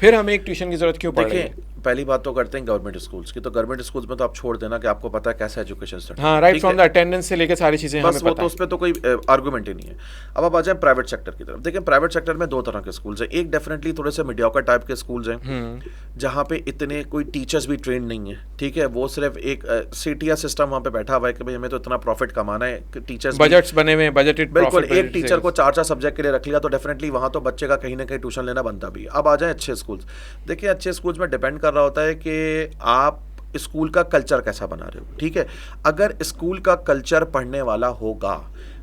फिर हमें एक ट्यूशन की ज़रूरत क्यों पड़ रही है? पहली बात तो करते हैं गवर्नमेंट स्कूल्स की। तो गवर्नमेंट स्कूल्स में तो आप छोड़ देना कि आपको पता है कैसा एजुकेशन सिस्टम। हाँ, राइट फ्रॉम द अटेंडेंस से लेकर सारी चीज़ें हमें पता है। तो उस पर तो कोई आर्गूमेंट ही नहीं है। अब आप आ जाए प्राइवेट सेक्टर की तरफ। देखिए प्राइवेट सेक्टर में दो तरह के स्कूल्स हैं। एक डेफिनेटली थोड़े से मीडियोकर टाइप के स्कूल्स हैं जहाँ पे इतने कोई टीचर्स भी ट्रेंड नहीं है, ठीक है, वो सिर्फ एक सीटीआर सिस्टम वहाँ पे बैठा हुआ है कि भाई हमें तो इतना प्रॉफिट कमाना है, टीचर्स बजट्स बने हुए, बजटेड, बिल्कुल, एक टीचर को 4 सब्जेक्ट के लिए रख लिया तो डेफिनेटली वहाँ तो बच्चे का कहीं ना कहीं ट्यूशन लेना बनता भी। अब आ जाए अच्छे स्कूल्स। देखिए अच्छे स्कूल्स में डिपेंड कर रहा होता है कि आप स्कूल का कल्चर कैसा बना रहे हो, ठीक है। अगर स्कूल का कल्चर पढ़ने वाला होगा,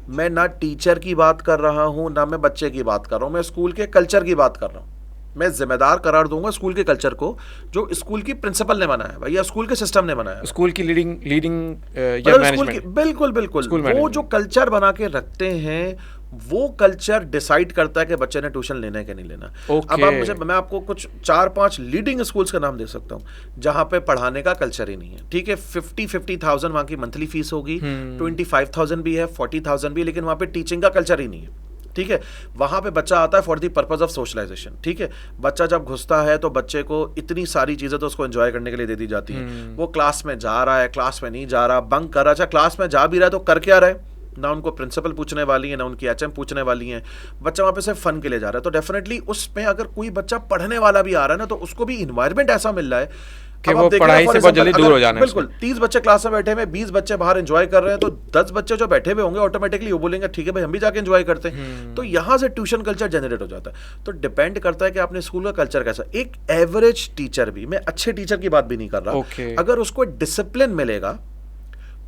मैं ना टीचर की बात कर रहा हूँ ना मैं बच्चे की बात कर रहा हूँ, मैं स्कूल के कल्चर की बात कर रहा हूँ। मैं जिम्मेदार करार दूंगा स्कूल के कल्चर को जो स्कूल की प्रिंसिपल ने बनाया है या स्कूल के सिस्टम ने बनाया है, स्कूल की लीडिंग या मैनेजमेंट। बिल्कुल बिल्कुल, वो जो कल्चर बना के रखते हैं वो कल्चर डिसाइड करता है कि बच्चे ने ट्यूशन लेना है कि नहीं लेना। अब आप मैं आपको कुछ 4-5 लीडिंग स्कूल्स का नाम दे सकता हूँ जहां पे पढ़ाने का कल्चर ही नहीं है, ठीक है। 50,000 वहां की मंथली फीस होगी, 25,000 भी है, 40,000 भी, लेकिन वहां पे टीचिंग का कल्चर ही नहीं है, ठीक है। वहां पे बच्चा आता है for the purpose of socialization, ठीक है। बच्चा जब घुसता है तो बच्चे को इतनी सारी चीजें तो उसको एंजॉय करने के लिए दे दी जाती हैं। वो क्लास में जा रहा है, क्लास में नहीं जा रहा, बंक कर रहा है, अच्छा क्लास में जा भी रहा है तो कर क्या रहा है, ना उनको प्रिंसिपल पूछने वाली है ना उनकी एचएम पूछने वाली है, बच्चा वहाँ पे सिर्फ फन के लिए जा रहा है। तो डेफिनेटली उसमें अगर कोई बच्चा पढ़ने वाला भी आ रहा है ना तो उसको भी इन्वायरमेंट ऐसा मिल रहा है कि वो पढ़ाई से बहुत जल्दी दूर हो जाना है। बिल्कुल, 30 बच्चे क्लास में बैठे हैं, 20 बच्चे बाहर एंजॉय कर रहे हैं, तो 10 बच्चे जो बैठे हुए होंगे ऑटोमेटिकली वो बोलेंगे ठीक है भाई हम भी जाके एंजॉय करते हैं। तो यहाँ से ट्यूशन कल्चर जनरेट हो जाता है। तो डिपेंड करता है कि आपने स्कूल का कल्चर कैसा। एक एवरेज टीचर भी, मैं अच्छे टीचर की बात भी नहीं कर रहा, अगर उसको डिसिप्लिन मिलेगा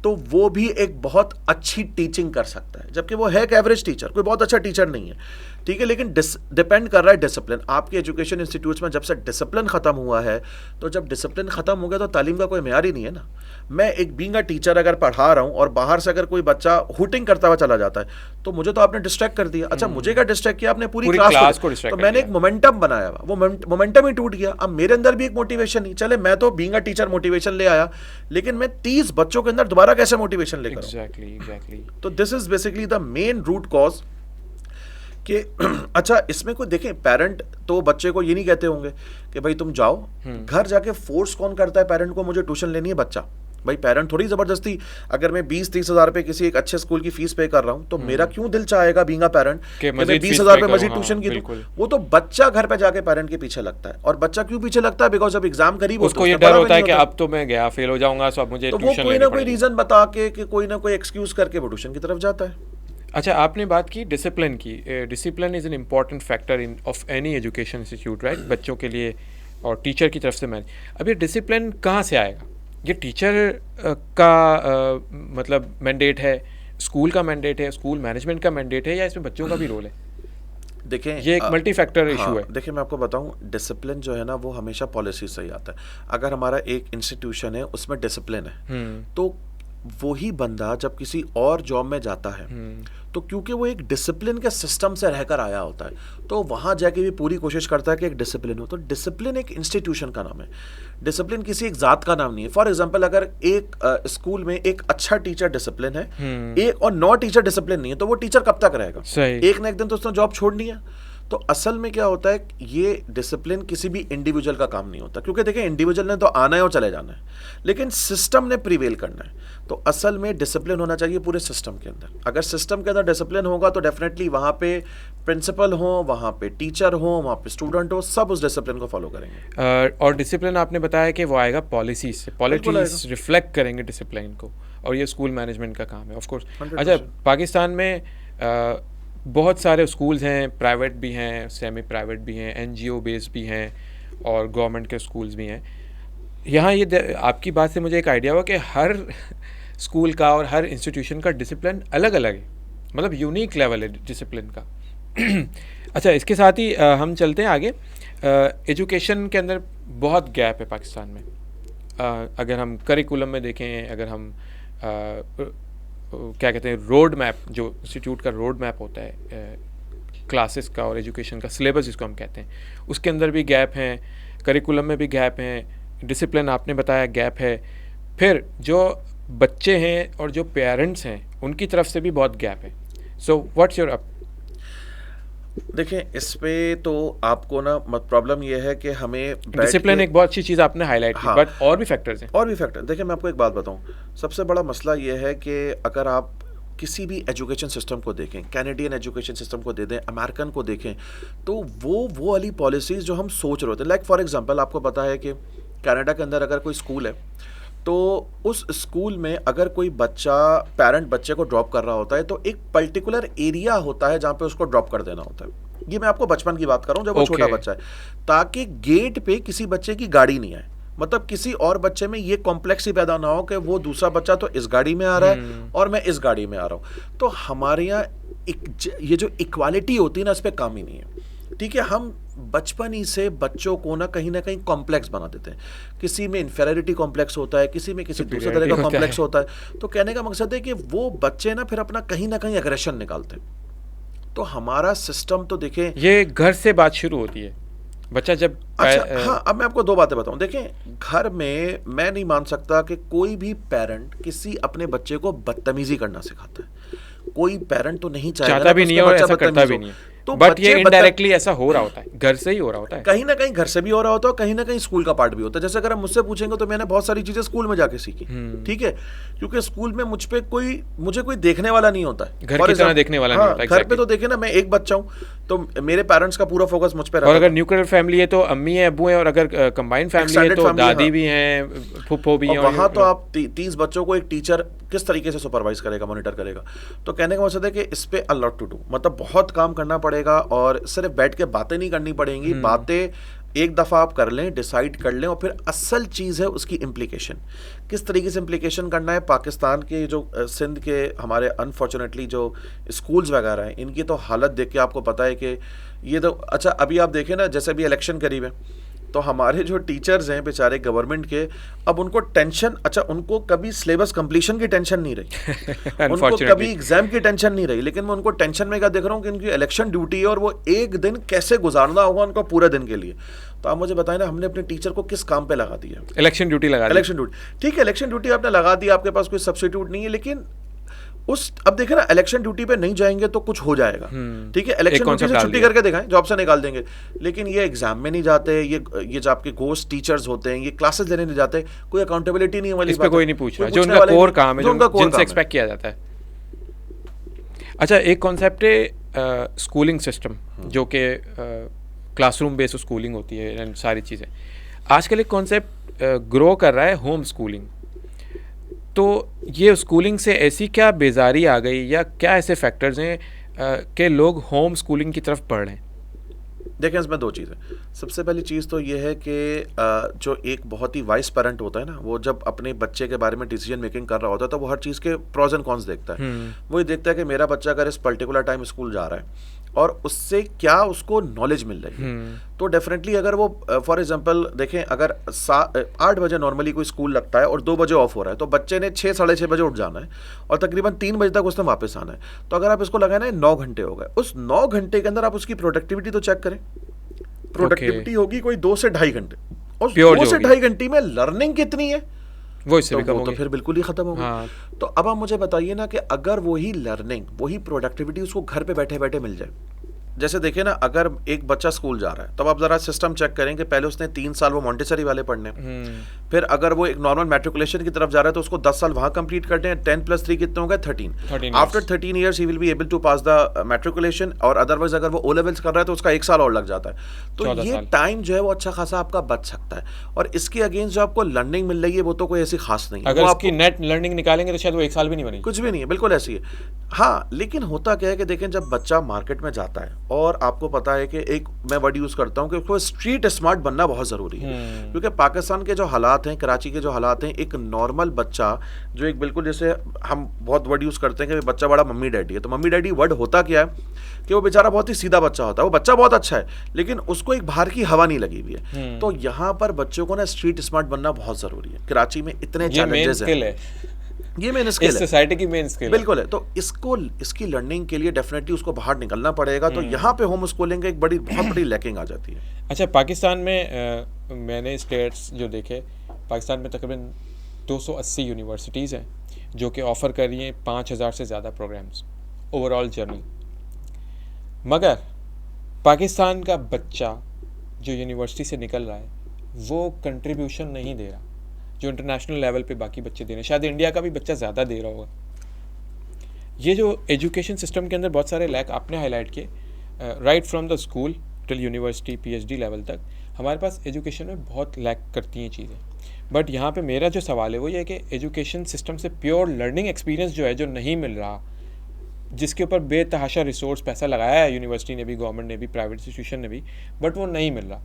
तो वो भी एक बहुत अच्छी टीचिंग कर सकता है, जबकि वो है एक एवरेज टीचर, कोई बहुत अच्छा टीचर नहीं है। ठीक है, लेकिन डिपेंड कर रहा है डिसिप्लिन। आपके एजुकेशन इंस्टीट्यूट्स में जब से डिसिप्लिन खत्म हुआ है, तो जब डिसिप्लिन खत्म हो गया तो तालीम का कोई मेयार ही नहीं है ना। मैं एक बीइंग अ टीचर अगर पढ़ा रहा हूँ और बाहर से अगर कोई बच्चा हुटिंग करता हुआ चला जाता है, तो मुझे तो आपने डिस्ट्रैक्ट कर दिया। अच्छा, मुझे क्या डिस्ट्रैक्ट किया आपने? पूरी क्लास को। तो मैंने एक मोमेंटम बनाया, वो मोमेंटम ही टूट गया। अब मेरे अंदर भी एक मोटिवेशन नहीं, चले मैं तो बीइंग अ टीचर मोटिवेशन ले आया, लेकिन मैं 30 बच्चों के अंदर दोबारा कैसे मोटिवेशन लेकर आऊं? एग्जैक्टली। तो this is basically the main root cause कि अच्छा, इसमें कोई देखें, पेरेंट तो बच्चे को ये नहीं कहते होंगे कि भाई तुम जाओ। घर जाके फोर्स कौन करता है पेरेंट को? मुझे ट्यूशन लेनी है, बच्चा। भाई पेरेंट थोड़ी जबरदस्ती, अगर मैं 20-30 हज़ार रुपए किसी एक अच्छे स्कूल की फीस पे कर रहा हूँ, तो मेरा क्यों दिल चाहेगा बीइंग अ पेरेंट कि मैं 20,000 रुपए मजीद ट्यूशन की दूं? वो तो बच्चा घर पे जाके पेरेंट के पीछे लगता है। और बच्चा क्यों पीछे लगता है? बिकॉज अब एग्जाम करीब, उसको ये डर होता है कि अब तो मैं गया, फेल हो जाऊंगा, सो अब मुझे ट्यूशन लेनी पड़ेगी। तो वो कोई ना कोई रीजन बता के, कि कोई ना कोई एक्सक्यूज करके वो ट्यूशन की तरफ जाता है। अच्छा, आपने बात की डिसिप्लिन की। Discipline is an important factor in of any education institute, right? बच्चों के लिए और टीचर की तरफ से। मैं अब ये डिसिप्लिन कहाँ से आएगा? ये टीचर का मतलब मैंडेट है, स्कूल का मैंडेट है, स्कूल मैनेजमेंट का मैंडेट है, या इसमें बच्चों का भी रोल है? देखें, ये एक मल्टी फैक्टर इशू है। देखिए, मैं आपको बताऊं, डिसिप्लिन जो है ना, वो हमेशा पॉलिसी से ही आता है। अगर हमारा एक इंस्टीट्यूशन है, उसमें डिसिप्लिन है, तो वही बंदा जब किसी और जॉब में जाता है, तो क्योंकि वो एक डिसिप्लिन के सिस्टम से रहकर आया होता है, तो वहाँ जाके भी पूरी कोशिश करता है कि एक डिसिप्लिन हो। तो डिसिप्लिन एक इंस्टीट्यूशन का नाम है, डिसिप्लिन किसी एक जात का नाम नहीं है। फॉर एग्जांपल, अगर एक स्कूल में एक अच्छा टीचर डिसिप्लिन है, एक और 9 टीचर डिसिप्लिन नहीं है, तो वो टीचर कब तक रहेगा? एक ना एक दिन तो उसने जॉब छोड़नी है। तो असल में क्या होता है, ये डिसिप्लिन किसी भी इंडिविजुअल का काम नहीं होता, क्योंकि देखिए, इंडिविजुअल ने तो आना है और चले जाना है, लेकिन सिस्टम ने प्रिवेल करना है। तो असल में डिसिप्लिन होना चाहिए पूरे सिस्टम के अंदर। अगर सिस्टम के अंदर डिसिप्लिन होगा, तो डेफिनेटली वहाँ पे प्रिंसिपल हो, वहाँ पे टीचर हो, वहाँ पे स्टूडेंट हो, सब उस डिसिप्लिन को फॉलो करेंगे। और डिसिप्लिन आपने बताया कि वो आएगा पॉलिसीज से, पॉलिसीज रिफ्लेक्ट करेंगे डिसिप्लिन को, और ये स्कूल मैनेजमेंट का काम है, ऑफ कोर्स। अच्छा, पाकिस्तान में बहुत सारे स्कूल्स हैं, प्राइवेट भी हैं, सेमी प्राइवेट भी हैं, NGO बेस्ड भी हैं, और गवर्नमेंट के स्कूल्स भी हैं। यहाँ ये आपकी बात से मुझे एक आइडिया हुआ कि हर स्कूल का और हर इंस्टीट्यूशन का डिसिप्लिन अलग अलग है, मतलब यूनिक लेवल है डिसिप्लिन का। अच्छा, इसके साथ ही हम चलते हैं आगे। एजुकेशन के अंदर बहुत गैप है पाकिस्तान में। अगर हम करिकुलम में देखें, अगर हम क्या कहते हैं, रोड मैप, जो इंस्टीट्यूट का रोड मैप होता है क्लासेस का और एजुकेशन का सिलेबस जिसको हम कहते हैं, उसके अंदर भी गैप हैं, करिकुलम में भी गैप हैं, डिसिप्लिन आपने बताया गैप है, फिर जो बच्चे हैं और जो पेरेंट्स हैं उनकी तरफ से भी बहुत गैप है। So what's your up? देखें, इस पे तो आपको ना प्रॉब्लम ये है कि हमें डिसिप्लिन एक बहुत अच्छी चीज़ आपने हाईलाइट की, बट और भी फैक्टर्स हैं। और भी फैक्टर। देखिए, मैं आपको एक बात बताऊं, सबसे बड़ा मसला ये है कि अगर आप किसी भी एजुकेशन सिस्टम को देखें, कैनेडियन एजुकेशन सिस्टम को दे दें, अमेरिकन को देखें, तो वो वाली पॉलिसीज़ जो हम सोच रहे होते हैं, लाइक फॉर एग्जांपल आपको पता है कि कनाडा के अंदर अगर कोई स्कूल है, तो उस स्कूल में अगर कोई बच्चा, पेरेंट बच्चे को ड्रॉप कर रहा होता है, तो एक पर्टिकुलर एरिया होता है जहाँ पे उसको ड्रॉप कर देना होता है। ये मैं आपको बचपन की बात कर रहा हूँ, जब वो छोटा बच्चा है, ताकि गेट पे किसी बच्चे की गाड़ी नहीं आए। मतलब किसी और बच्चे में ये कॉम्प्लेक्स ही पैदा ना हो कि वो दूसरा बच्चा तो इस गाड़ी में आ रहा है और मैं इस गाड़ी में आ रहा हूँ। तो हमारे यहाँ ये जो इक्वालिटी होती है ना, इस पर काम ही नहीं है। ठीक है, हम बचपन ही से बच्चों को ना कहीं कॉम्प्लेक्स बना देते हैं। किसी में इन्फेरिटी कॉम्प्लेक्स होता है, किसी में किसी दूसरे तरह का कॉम्प्लेक्स होता है। तो कहने का मकसद है कि वो बच्चे ना फिर अपना कहीं ना कहीं एग्रेशन निकालते हैं। तो हमारा सिस्टम तो देखें, ये घर से बात शुरू होती है, बच्चा जब अच्छा, हाँ, अब मैं आपको 2 बातें बताऊं। देखें, घर में मैं नहीं मान सकता कि कोई भी पेरेंट किसी अपने बच्चे को बदतमीजी करना सिखाता है। कोई पेरेंट तो नहीं चाहता भी नहीं है और ऐसा करता भी नहीं है, तो बट ये इनडायरेक्टली ऐसा हो रहा होता है, घर से ही हो रहा होता है। कहीं ना कहीं घर से भी हो रहा होता है, कहीं ना कहीं स्कूल का पार्ट भी होता है। जैसे अगर आप मुझसे पूछेंगे तो मैंने बहुत सारी चीजें स्कूल में जाके सीखी। ठीक है, क्योंकि स्कूल में मुझे कोई देखने वाला नहीं होता है, घर की तरह देखने वाला नहीं होता। घर पे तो देखे ना, मैं एक बच्चा हूँ, तो मेरे पेरेंट्स का पूरा फोकस मुझ पे रहता है। और अगर न्यूक्लियर फैमिली है तो अम्मी है, अब्बू है, और अगर कंबाइंड फैमिली है तो दादी भी हैं, फूफो भी हैं। वहाँ तो आप 30 बच्चों को एक टीचर किस तरीके से सुपरवाइज करेगा, मॉनिटर करेगा। तो कहने का मकसद है कि इस पे अ लॉट टू डू, मतलब बहुत काम करना पड़ेगा, और सिर्फ बैठ के बातें नहीं करनी पड़ेंगी। बातें एक दफ़ा आप कर लें, डिसाइड कर लें, और फिर असल चीज़ है उसकी इम्प्लीकेशन। किस तरीके से इम्प्लीकेशन करना है। पाकिस्तान के जो सिंध के हमारे अनफॉर्चुनेटली जो स्कूल्स वगैरह हैं, इनकी तो हालत देख के आपको पता है कि ये तो अच्छा, अभी आप देखें ना, जैसे अभी इलेक्शन करीब है, तो हमारे जो टीचर्स हैं बेचारे गवर्नमेंट के, अब उनको टेंशन, अच्छा उनको कभी सिलेबस कंप्लीशन की टेंशन नहीं रही उनको कभी एग्जाम की टेंशन नहीं रही, लेकिन मैं उनको टेंशन में क्या देख रहा हूँ कि इनकी इलेक्शन ड्यूटी है और वो एक दिन कैसे गुजारना होगा उनको पूरे दिन के लिए। तो आप मुझे बताएं ना, हमने अपने टीचर को किस काम पे लगा दिया? इलेक्शन ड्यूटी लगा दी। इलेक्शन ड्यूटी, ठीक है, इलेक्शन ड्यूटी आपने लगा दी, आपके पास कोई सब्स्टिट्यूट नहीं है, लेकिन अब देखें ना, इलेक्शन ड्यूटी पे नहीं जाएंगे तो कुछ हो जाएगा, ठीक है, इलेक्शन ड्यूटी से छुट्टी करके दिखाएं, जॉब से निकाल देंगे, लेकिन ये एग्जाम में नहीं जाते, ये जो आपके घोस्ट टीचर्स होते हैं, ये क्लासेस लेने नहीं जाते, कोई अकाउंटेबिलिटी नहीं है वाली, इस पे कोई नहीं पूछ रहा, जो उनका कोर काम है, जिनसे एक्सपेक्ट किया जाता है। अच्छा, एक कॉन्सेप्ट है स्कूलिंग सिस्टम, जो कि क्लासरूम बेस्ड स्कूलिंग होती है एंड सारी चीज़ें। आजकल एक कॉन्सेप्ट ग्रो कर रहा है, होम स्कूलिंग। तो ये स्कूलिंग से ऐसी क्या बेजारी आ गई, या क्या ऐसे फैक्टर्स हैं कि लोग होम स्कूलिंग की तरफ बढ़ रहे हैं? देखें, इसमें दो चीज़ें। सबसे पहली चीज़ तो ये है कि जो एक बहुत ही वाइस पेरेंट होता है ना, वो जब अपने बच्चे के बारे में डिसीजन मेकिंग कर रहा होता है, तो वो हर चीज़ के प्रोज एंड कॉन्स देखता है। वो ये देखता है कि मेरा बच्चा अगर इस पर्टिकुलर टाइम स्कूल जा रहा है और उससे क्या उसको नॉलेज मिल रही है, तो डेफिनेटली अगर वो फॉर एग्जांपल देखें, अगर 8 बजे नॉर्मली कोई स्कूल लगता है और 2 बजे ऑफ हो रहा है, तो बच्चे ने 6 साढ़े 6 बजे उठ जाना है और तकरीबन 3 बजे तक उसने वापस आना है। तो अगर आप इसको लगाए ना 9 घंटे हो गए, उस 9 घंटे के अंदर आप उसकी प्रोडक्टिविटी तो चेक करें। प्रोडक्टिविटी होगी कोई 2 से ढाई घंटे, और 2 से ढाई घंटे में लर्निंग कितनी है, वो इससे भी कम तो फिर बिल्कुल ही खत्म होगा। हाँ। तो अब आप मुझे बताइए ना कि अगर वही लर्निंग, वही प्रोडक्टिविटी उसको घर पे बैठे बैठे मिल जाए। जैसे देखिए ना, अगर एक बच्चा स्कूल जा रहा है, तब आप जरा सिस्टम चेक करें कि पहले उसने 3 साल वो मॉन्टेसरी वाले पढ़ने, फिर अगर वो एक नॉर्मल मैट्रिकुलेशन की तरफ जा रहा है तो उसको 10 साल वहाँ कंप्लीट करते हैं। 10 + 3 कितने हो गए? 13। After 13 years he will be able to pass the matriculation, और अदरवाइज अगर वो ओ लेवल्स कर रहा है तो उसका 1 साल और लग जाता है। तो ये टाइम जो है वो अच्छा खासा आपका बच सकता है, और इसके अगेंस्ट जो आपको लर्निंग मिल रही है वो तो कोई ऐसी खास नहीं है। अगर आपकी नेट लर्निंग निकालेंगे तो शायद वो 1 साल भी नहीं बनेगी, कुछ भी नहीं है, बिल्कुल ऐसी है। हाँ, लेकिन होता क्या है कि देखें, जब बच्चा मार्केट में जाता है, और आपको पता है कि एक मैं वर्ड यूज़ करता हूँ कि उसको स्ट्रीट स्मार्ट बनना बहुत ज़रूरी है, क्योंकि पाकिस्तान के जो हालात हैं, कराची के जो हालात हैं, एक नॉर्मल बच्चा जो एक बिल्कुल, जैसे हम बहुत वर्ड यूज़ करते हैं कि बच्चा बड़ा मम्मी डैडी है, तो मम्मी डैडी वर्ड होता क्या है कि वो बेचारा बहुत ही सीधा बच्चा होता है, वो बच्चा बहुत अच्छा है लेकिन उसको एक बाहर की हवा नहीं लगी हुई है। तो यहाँ पर बच्चों को ना स्ट्रीट स्मार्ट बनना बहुत ज़रूरी है। कराची में इतने चैलेंजेस हैं, ये मेन स्किल है, सोसाइटी की मेन स्किल बिल्कुल है। तो इसकी लर्निंग के लिए डेफिनेटली उसको बाहर निकलना पड़ेगा। तो यहाँ पे होम स्कूलिंग एक बहुत बड़ी लैकिंग आ जाती है। अच्छा, पाकिस्तान में मैंने स्टेट्स जो देखे, पाकिस्तान में तकरीबन 280 यूनिवर्सिटीज़ हैं जो कि ऑफ़र कर रही हैं 5000 से ज़्यादा प्रोग्राम्स ओवरऑल जर्नी। मगर पाकिस्तान का बच्चा जो यूनिवर्सिटी से निकल रहा है वो कंट्रीब्यूशन नहीं दे रहा जो इंटरनेशनल लेवल पे बाकी बच्चे दे रहे हैं। शायद इंडिया का भी बच्चा ज़्यादा दे रहा होगा। ये जो एजुकेशन सिस्टम के अंदर बहुत सारे लैक आपने हाईलाइट किए, right from the school till university PhD level तक हमारे पास एजुकेशन में बहुत लैक करती हैं चीज़ें। बट यहाँ पे मेरा जो सवाल है वो ये है कि एजुकेशन सिस्टम से प्योर लर्निंग एक्सपीरियंस जो है, जो नहीं मिल रहा, जिसके ऊपर बेतहाशा रिसोर्स पैसा लगाया है यूनिवर्सिटी ने भी, गवर्नमेंट ने भी, प्राइवेट इंस्टीट्यूशन ने भी, बट वो नहीं मिल रहा।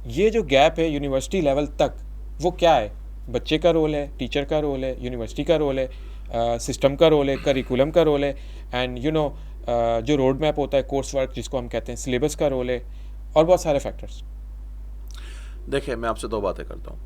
ये जो गैप है यूनिवर्सिटी लेवल तक, वो क्या है? बच्चे का रोल है, टीचर का रोल है, यूनिवर्सिटी का रोल है, सिस्टम का रोल है, करिकुलम का रोल है, एंड जो रोड मैप होता है, कोर्स वर्क जिसको हम कहते हैं, सिलेबस का रोल है, और बहुत सारे फैक्टर्स। देखिए, मैं आपसे 2 बातें करता हूँ।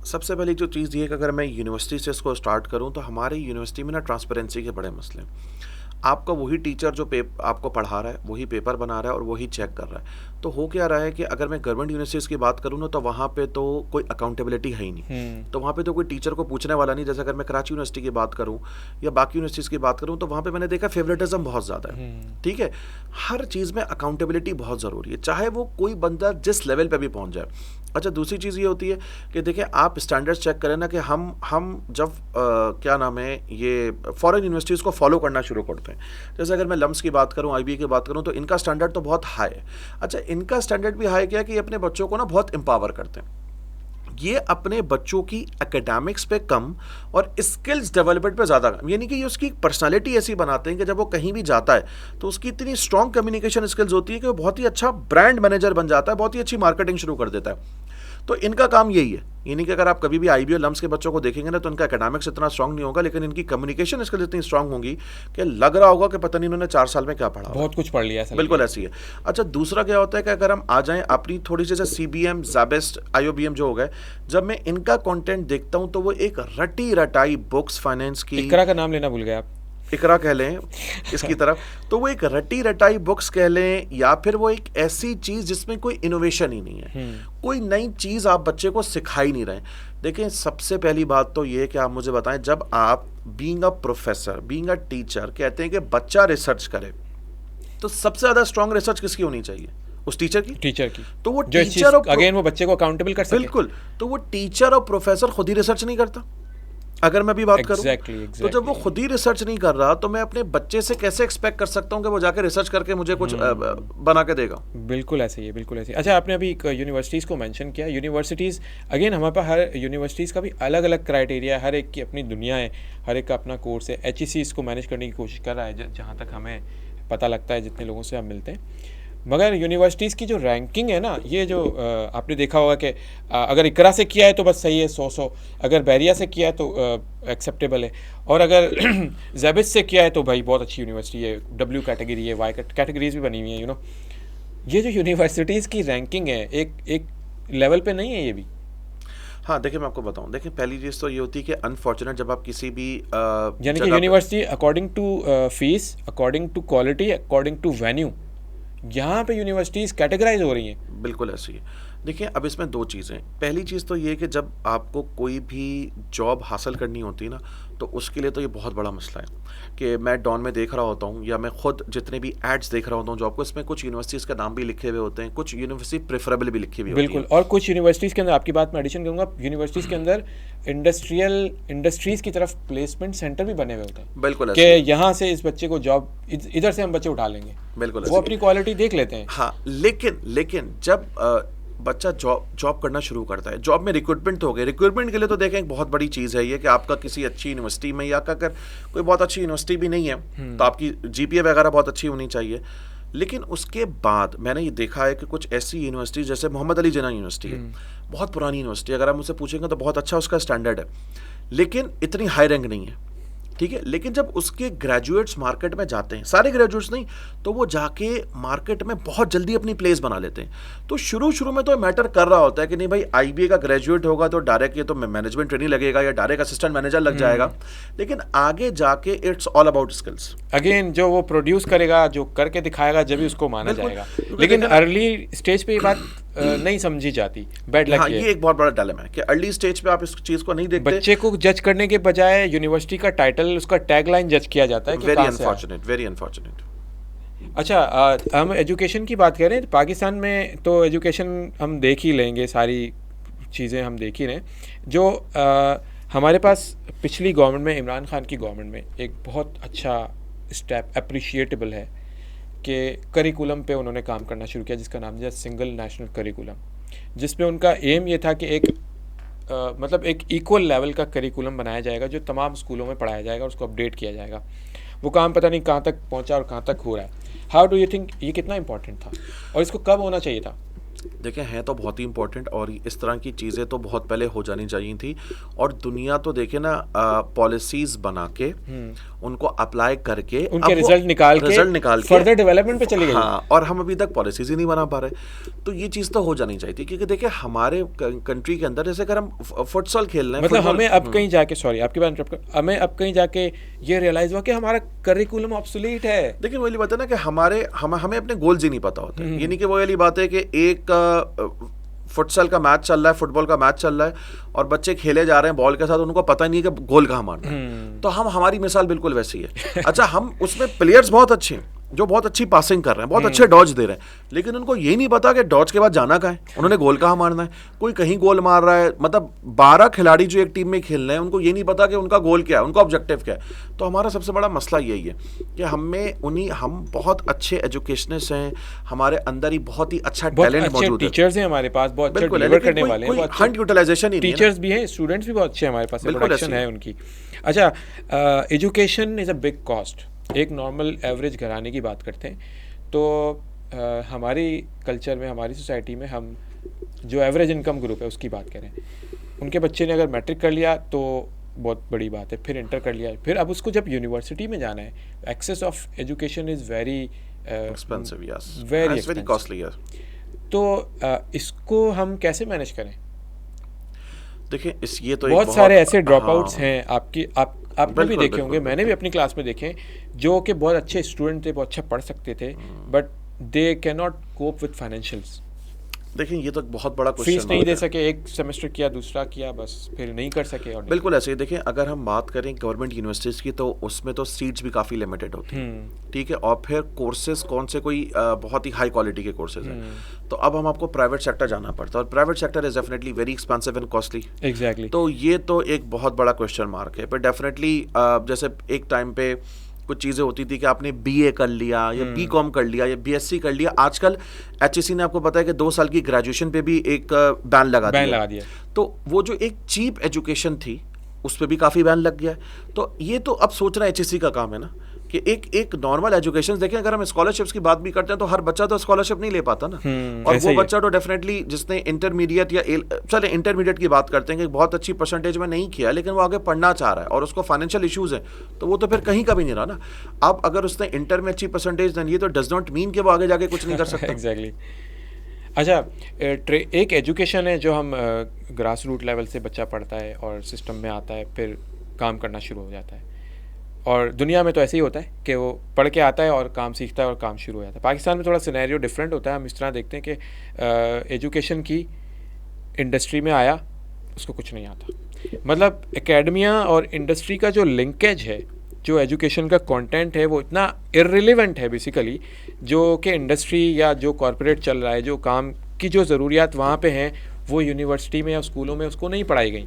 सबसे पहली जो चीज़ ये है कि अगर मैं यूनिवर्सिटी से इसको स्टार्ट करूँ, तो हमारी यूनिवर्सिटी में ना ट्रांसपेरेंसी के बड़े मसले हैं। आपका वही टीचर जो आपको पढ़ा रहा है, वही पेपर बना रहा है और वही चेक कर रहा है। तो हो क्या रहा है कि अगर मैं गवर्नमेंट यूनिवर्सिटीज़ की बात करूँ ना, तो वहाँ पे तो कोई अकाउंटेबिलिटी है ही नहीं। तो वहाँ पे तो कोई टीचर को पूछने वाला नहीं। जैसे अगर मैं कराची यूनिवर्सिटी की बात करूँ या बाकी यूनिवर्सिटीज़ की बात करूँ, तो वहाँ पे मैंने देखा फेवरेटिज्म बहुत ज़्यादा है। ठीक है, हर चीज़ में अकाउंटेबिलिटी बहुत ज़रूरी है, चाहे वो कोई बंदा जिस लेवल पर भी पहुँच जाए। अच्छा, दूसरी चीज़ ये होती है कि देखिए, आप स्टैंडर्ड्स चेक करें ना, कि हम जब क्या नाम है, ये फॉरेन यूनिवर्सिटीज़ को फॉलो करना शुरू करते हैं। जैसे अगर मैं लम्स की बात करूं, IB की बात करूं, तो इनका स्टैंडर्ड तो बहुत हाई है। अच्छा, इनका स्टैंडर्ड भी हाई क्या है कि अपने बच्चों को ना बहुत एम्पावर करते हैं। ये अपने बच्चों की एकेडमिक्स पे कम और स्किल्स डेवलपमेंट पे ज़्यादा, यानी कि ये उसकी पर्सनालिटी ऐसी बनाते हैं कि जब वो कहीं भी जाता है तो उसकी इतनी स्ट्रॉन्ग कम्युनिकेशन स्किल्स होती है कि वो बहुत ही अच्छा ब्रांड मैनेजर बन जाता है, बहुत ही अच्छी मार्केटिंग शुरू कर देता है। तो इनका काम यही है, यानी कि अगर आप कभी भी IB और लम्स के बच्चों को देखेंगे ना तो इनका एकेडमिक्स इतना स्ट्रांग नहीं होगा, लेकिन इनकी कम्युनिकेशन स्किल्स इतनी स्ट्रांग होंगी कि लग रहा होगा कि पता नहीं इन्होंने 4 साल में क्या पढ़ा, बहुत कुछ पढ़ लिया। बिल्कुल ऐसी है। अच्छा, दूसरा क्या होता है कि अगर हम आ जाएं अपनी थोड़ी सी CBM, ज़ेबेस्ट, IOBM जो हो गए, जब मैं इनका कंटेंट देखता हूं तो वो एक रटी रटाई बुक्स फाइनेंस की, इकरा का नाम लेना भूल गए आप, इकरा कह लें इसकी तरफ, तो वो एक रटी रटाई बुक्स कह लें, या फिर वो एक ऐसी चीज़ जिसमें कोई इनोवेशन ही नहीं है, कोई नई चीज़ आप बच्चे को सिखाई नहीं रहे। देखिए, सबसे पहली बात तो ये है कि आप मुझे बताएं, जब आप being a professor, being a teacher कहते हैं कि बच्चा रिसर्च करे, तो सबसे ज़्यादा स्ट्रॉन्ग रिसर्च किसकी होनी चाहिए? उस टीचर की। तो वो टीचर और अगेन वो बच्चे को अकाउंटेबल कर सके। बिल्कुल, तो वो टीचर और प्रोफेसर खुद ही रिसर्च नहीं करता, अगर मैं भी बात करूं। तो जब वो खुद ही रिसर्च नहीं कर रहा तो मैं अपने बच्चे से कैसे एक्सपेक्ट कर सकता हूं कि वो जाकर रिसर्च करके मुझे कुछ बना के देगा? बिल्कुल ऐसे ही है, बिल्कुल ऐसे ही। अच्छा, आपने अभी यूनिवर्सिटीज़ को मेंशन किया। यूनिवर्सिटीज़ अगेन हमारे पास हर यूनिवर्सिटीज़ का भी अलग अलग क्राइटेरिया है, हर एक की अपनी दुनिया है, हर एक का अपना कोर्स है। HEC इसको मैनेज करने की कोशिश कर रहा है, जहाँ तक हमें पता लगता है, जितने लोगों से हम मिलते हैं। मगर यूनिवर्सिटीज़ की जो रैंकिंग है ना, ये जो आपने देखा होगा कि अगर इकरा से किया है तो बस सही है 100, अगर बैरिया से किया है तो एक्सेप्टेबल है, और अगर ज़ेबेस्ट से किया है तो भाई बहुत अच्छी यूनिवर्सिटी है, W कैटेगरी है, Y कैटेगरीज भी बनी हुई हैं, ये जो यूनिवर्सिटीज़ की रैंकिंग है एक लेवल पे नहीं है ये भी। हाँ, देखिए मैं आपको बताऊं, देखिए पहली चीज़ तो ये होती है कि अनफॉर्चुनेट जब आप किसी भी यानी कि university according to fees, according to quality, according to venue, यहाँ पे यूनिवर्सिटीज़ कैटेगराइज हो रही हैं। बिल्कुल ऐसी है। देखिए, अब इसमें 2 चीज़ें, पहली चीज़ तो ये कि जब आपको कोई भी जॉब हासिल करनी होती है ना, तो उसके लिए तो ये बहुत बड़ा मसला है कि मैं डॉन में देख रहा होता हूँ, या मैं खुद जितने भी एड्स देख रहा होता हूँ जॉब को, इसमें कुछ यूनिवर्सिटीज़ का नाम भी लिखे हुए होते हैं, कुछ यूनिवर्सिटी प्रेफरेबल भी लिखी हुई होती है। बिल्कुल, और कुछ यूनिवर्सिटीज़ के अंदर, आपकी बात में एडिशन करूँगा, यूनिवर्सिटीज़ के अंदर इंडस्ट्रीज़ की तरफ प्लेसमेंट सेंटर भी बने हुए होते हैं। बिल्कुल, कि यहाँ से इस बच्चे को जॉब, इधर से हम बच्चे उठा लेंगे। बिल्कुल, वो अपनी क्वालिटी देख लेते हैं। हाँ, लेकिन जब बच्चा जॉब करना शुरू करता है, जॉब में रिक्रूटमेंट तो हो गई, रिक्रूटमेंट के लिए तो देखें एक बहुत बड़ी चीज़ है ये कि आपका किसी अच्छी यूनिवर्सिटी में, या अगर कोई बहुत अच्छी यूनिवर्सिटी भी नहीं है तो आपकी GPA वगैरह बहुत अच्छी होनी चाहिए। लेकिन उसके बाद मैंने ये देखा है कि कुछ ऐसी यूनिवर्सिटी जैसे मोहम्मद अली जिन्ना यूनिवर्सिटी है, बहुत पुरानी यूनिवर्सिटी, अगर आप मुझसे पूछेंगे तो बहुत अच्छा उसका स्टैंडर्ड है, लेकिन इतनी हाई रैंक नहीं है, ठीक है। लेकिन जब उसके ग्रेजुएट्स मार्केट में जाते हैं, सारे ग्रेजुएट्स नहीं, तो वो जाके मार्केट में बहुत जल्दी अपनी प्लेस बना लेते हैं। तो शुरू में तो मैटर कर रहा होता है कि नहीं भाई, IBA का ग्रेजुएट होगा तो डायरेक्ट ये तो मैनेजमेंट ट्रेनिंग लगेगा या डायरेक्ट असिस्टेंट मैनेजर लग जाएगा, लेकिन आगे जाके it's all about skills. Again जो वो प्रोड्यूस करेगा, जो करके दिखाएगा, जब भी उसको माना जाएगा। लेकिन अर्ली स्टेज पे ये बात नहीं समझी जाती, बैड लक। हाँ, ये एक बहुत बड़ा डायलेमा है कि अर्ली स्टेज पे आप इस चीज को नहीं देखते। बच्चे को जज करने के बजाय यूनिवर्सिटी का टाइटल, उसका टैगलाइन जज किया जाता है कि वेरी अनफॉर्चुनेट। अच्छा, हम एजुकेशन की बात करें, पाकिस्तान में तो एजुकेशन हम देख ही लेंगे, सारी चीज़ें हम देख ही रहे हैं। जो हमारे पास पिछली गवर्नमेंट में, इमरान खान की गवर्नमेंट में, एक बहुत अच्छा स्टेप अप्रिशिएटेबल है कि करिकुलम पे उन्होंने काम करना शुरू किया, जिसका नाम दिया सिंगल नेशनल करिकुलम, जिसमें उनका एम ये था कि एक मतलब एक इक्वल लेवल का करिकुलम बनाया जाएगा जो तमाम स्कूलों में पढ़ाया जाएगा और उसको अपडेट किया जाएगा। वो काम पता नहीं कहाँ तक पहुँचा और कहाँ तक हो रहा है। हाउ डू यू थिंक ये कितना इंपॉर्टेंट था और इसको कब होना चाहिए था? देखें, है तो बहुत ही इंपॉर्टेंट, और इस तरह की चीज़ें तो बहुत पहले हो जानी चाहिए थी। और दुनिया तो देखे ना, पॉलिसीज बना के उनको अप्लाई करके उनके रिजल्ट निकाल के फर्दर डेवलपमेंट पे चली गई। हाँ, और हम अभी तक पॉलिसीज ही नहीं बना पा रहे। तो ये चीज़ तो हो जानी चाहिए थी, क्योंकि देखिए हमारे कंट्री के अंदर जैसे अगर हम फुटसॉल खेल रहे हैं, मतलब हमें अब कहीं जाके, सॉरी आपकी बात इंटरप्ट कर, हमें अब कहीं जाके ये रियलाइज हुआ कि हमारा करिकुलम ऑब्सोलीट है। देखिए वही बात है ना कि हमें अपने गोल्स ही नहीं पता होते। ये नहीं कि वो वाली बात है कि एक फुटसॉल का मैच चल रहा है, फुटबॉल का मैच चल रहा है और बच्चे खेले जा रहे हैं बॉल के साथ, उनको पता नहीं है कि गोल कहाँ मारना है। तो हमारी मिसाल बिल्कुल वैसी है। अच्छा, हम उसमें प्लेयर्स बहुत अच्छे हैं, जो बहुत अच्छी पासिंग कर रहे हैं, बहुत अच्छे डॉज दे रहे हैं, लेकिन उनको ये नहीं पता कि डॉज के बाद जाना कहाँ है, उन्होंने गोल कहाँ मारना है। कोई कहीं गोल मार रहा है, मतलब 12 खिलाड़ी जो एक टीम में खेल रहे हैं, उनको ये नहीं पता कि उनका गोल क्या है, उनका ऑब्जेक्टिव क्या है। तो हमारा सबसे बड़ा मसला यही है कि हम बहुत अच्छे एजुकेशनिस्ट हैं, हमारे अंदर ही बहुत ही अच्छा टैलेंट मौजूद है, टीचर्स हैं हमारे पास, बहुत अच्छा बिल्कुल, डिलीवर लेकिन करने वाले हैं, बहुत हंड यूटिलाइजेशन ही नहीं है ना। टीचर्स भी हैं, स्टूडेंट्स भी बहुत अच्छे हैं हमारे पास, बिल्कुल प्रोडक्शन ऐसे ही है उनकी। अच्छा, education is a big cost. एक नॉर्मल एवरेज घराने की बात करते हैं तो हमारी कल्चर में, हमारी सोसाइटी में, हम जो एवरेज इनकम ग्रुप है उसकी बात करें, उनके बच्चे ने अगर मैट्रिक कर लिया तो बहुत बड़ी बात है, फिर इंटर कर लिया, फिर अब उसको जब यूनिवर्सिटी में जाना है, access of education is very expensive, yes, very costly. तो इसको हम कैसे मैनेज करें? देखिए, ये तो बहुत सारे ऐसे ड्रॉप आउट्स हाँ, हैं, आपने भी देखे होंगे, मैंने भी अपनी क्लास में देखे, जो कि बहुत अच्छे स्टूडेंट थे, बहुत अच्छा पढ़ सकते थे, but they can not cope with financials. देखिए, ये तो एक बहुत बड़ा क्वेश्चन, फीस नहीं दे सके, एक सेमेस्टर किया, दूसरा किया, बस फिर नहीं कर सके। और बिल्कुल ऐसे ही। देखिए, अगर हम बात करें गवर्नमेंट यूनिवर्सिटीज़ की, तो उसमें तो सीट्स भी काफ़ी लिमिटेड होती हैं, ठीक है, और फिर कोर्सेज कौन से, कोई बहुत ही हाई क्वालिटी के कोर्सेज हैं। तो अब हम आपको प्राइवेट सेक्टर जाना पड़ता है, और private sector is definitely very expensive and costly. Exactly. तो ये तो एक बहुत बड़ा क्वेश्चन मार्क है। पर डेफिनेटली जैसे एक टाइम पे कुछ चीज़ें होती थी कि आपने बीए कर लिया या बीकॉम कर लिया या बीएससी कर लिया। आजकल एचईसी ने आपको पता है कि 2 साल की ग्रेजुएशन पे भी एक बैन लगा दिया। तो वो जो एक चीप एजुकेशन थी उस पर भी काफ़ी बैन लग गया है। तो ये तो अब सोचना एचईसी का काम है ना कि एक नॉर्मल एजुकेशन देखें। अगर हम स्कॉलरशिप्स की बात भी करते हैं तो हर बच्चा तो स्कॉलरशिप नहीं ले पाता ना, और वो बच्चा तो डेफिनेटली जिसने इंटरमीडिएट या चले इंटरमीडिएट की बात करते हैं कि बहुत अच्छी परसेंटेज में नहीं किया, लेकिन वो आगे पढ़ना चाह रहा है और उसको फाइनेंशियल इश्यूज हैं, तो वो तो फिर कहीं का भी नहीं रहा ना। अब अगर उसने इंटर में अच्छी परसेंटेज नहीं, तो डज नॉट मीन कि वो आगे जाके कुछ नहीं कर सकता। एग्जैक्टली। अच्छा, एक एजुकेशन है जो हम ग्रास रूट लेवल से बच्चा पढ़ता है और सिस्टम में आता है, फिर काम करना शुरू हो जाता है, और दुनिया में तो ऐसे ही होता है कि वो पढ़ के आता है और काम सीखता है और काम शुरू हो जाता है। पाकिस्तान में थोड़ा सिनेरियो डिफरेंट होता है। हम इस तरह देखते हैं कि एजुकेशन की इंडस्ट्री में आया, उसको कुछ नहीं आता। मतलब एकेडमिया और इंडस्ट्री का जो लिंकेज है, जो एजुकेशन का कंटेंट है, वो इतना इर्रिलेवेंट है बेसिकली, जो कि इंडस्ट्री या जो कॉरपोरेट चल रहा है, जो काम की जो ज़रूरियात वहाँ पे हैं, वो यूनिवर्सिटी में या स्कूलों में उसको नहीं पढ़ाई गई।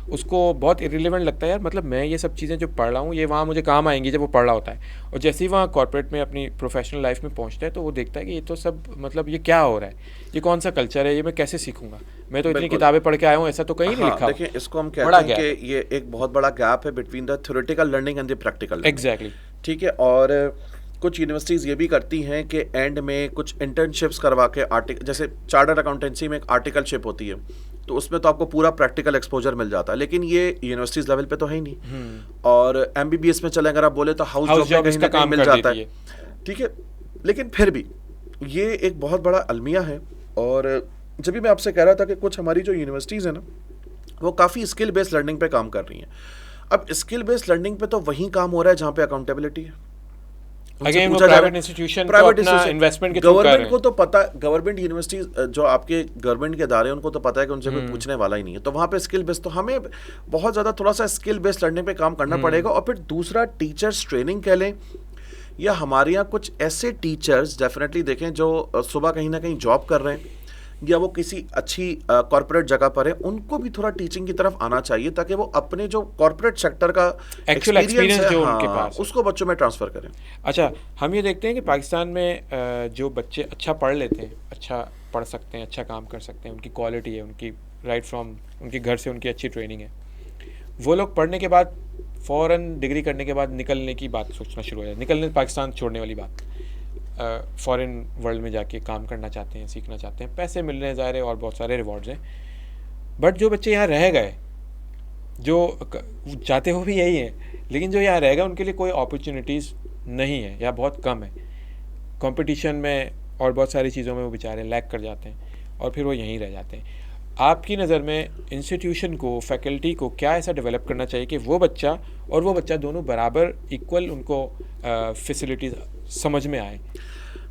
उसको बहुत इरिलेवेंट लगता है, यार मतलब मैं ये सब चीज़ें जो पढ़ रहा हूँ ये वहाँ मुझे काम आएंगी जब वो पढ़ रहा होता है। और जैसे ही वहाँ कॉर्पोरेट में अपनी प्रोफेशनल लाइफ में पहुँचता है तो वो देखता है कि ये तो सब मतलब ये क्या हो रहा है, ये कौन सा कल्चर है, ये मैं कैसे सीखूंगा, मैं तो इतनी किताबें पढ़ के आया हूँ, ऐसा तो कहीं नहीं लिखा। देखिए, इसको हम कहते हैं कि ये एक बहुत बड़ा गैप है between the theoretical learning and the practical. Exactly, ठीक है। और कुछ यूनिवर्सिटीज़ ये भी करती हैं कि एंड में कुछ इंटर्नशिप्स करवा के जैसे चार्टर्ड अकाउंटेंसी में एक आर्टिकलशिप होती है, तो उसमें तो आपको पूरा प्रैक्टिकल एक्सपोजर मिल जाता है, लेकिन ये यूनिवर्सिटीज़ लेवल पे तो है ही नहीं। और एमबीबीएस में चले अगर आप बोले तो हाउस जॉब में कहीं मिल जाता है, ठीक है। लेकिन फिर भी ये एक बहुत बड़ा अलमिया है। और जब भी मैं आपसे कह रहा था कि कुछ हमारी जो यूनिवर्सिटीज़ हैं ना, वो काफ़ी स्किल बेस्ड लर्निंग पे काम कर रही हैं। अब स्किल बेस्ड लर्निंग पे तो वहीं काम हो रहा है जहाँ पे अकाउंटेबिलिटी है। अगेन वो प्राइवेट इंस्टीट्यूशन इन्वेस्टमेंट के गवर्नमेंट को तो पता, गवर्नमेंट यूनिवर्सिटीज जो आपके गवर्नमेंट के अदारे हैं उनको तो पता है कि उनसे कोई पूछने वाला ही नहीं है, तो वहाँ पे स्किल बेस्ड, तो हमें बहुत ज़्यादा थोड़ा सा स्किल बेस्ड लर्निंग पे काम करना पड़ेगा। और फिर दूसरा, टीचर्स ट्रेनिंग कह लें, या हमारे यहाँ कुछ ऐसे टीचर्स डेफिनेटली देखें जो सुबह कहीं ना कहीं जॉब कर रहे हैं या वो किसी अच्छी कॉर्पोरेट जगह पर है, उनको भी थोड़ा टीचिंग की तरफ आना चाहिए ताकि वो अपने जो कॉर्पोरेट सेक्टर का एक्सपीरियंस है, उनके पास, उसको बच्चों में ट्रांसफ़र करें। अच्छा, हम ये देखते हैं कि पाकिस्तान में जो बच्चे अच्छा पढ़ लेते हैं, अच्छा पढ़ सकते हैं, अच्छा काम कर सकते हैं, उनकी क्वालिटी है, उनकी राइट फ्रॉम उनके घर से उनकी अच्छी ट्रेनिंग है, वो लोग पढ़ने के बाद फ़ौरन डिग्री करने के बाद निकलने की बात सोचना शुरू हो जाए, निकलने पाकिस्तान छोड़ने वाली बात, फॉरेन वर्ल्ड में जाके काम करना चाहते हैं, सीखना चाहते हैं, पैसे मिल रहे हैं ज़ाहिर है और बहुत सारे रिवॉर्ड्स हैं। बट जो बच्चे यहाँ रह गए, जो चाहते हो भी यही हैं, लेकिन जो यहाँ रह गए उनके लिए कोई अपॉर्चुनिटीज़ नहीं है या बहुत कम है। कंपटीशन में और बहुत सारी चीज़ों में वो बेचारे लैग कर जाते हैं और फिर वो यहीं रह जाते हैं। आपकी नज़र में इंस्टीट्यूशन को, फैकल्टी को क्या ऐसा डेवलप करना चाहिए कि वो बच्चा दोनों बराबर इक्वल उनको फैसिलिटीज़ समझ में आए?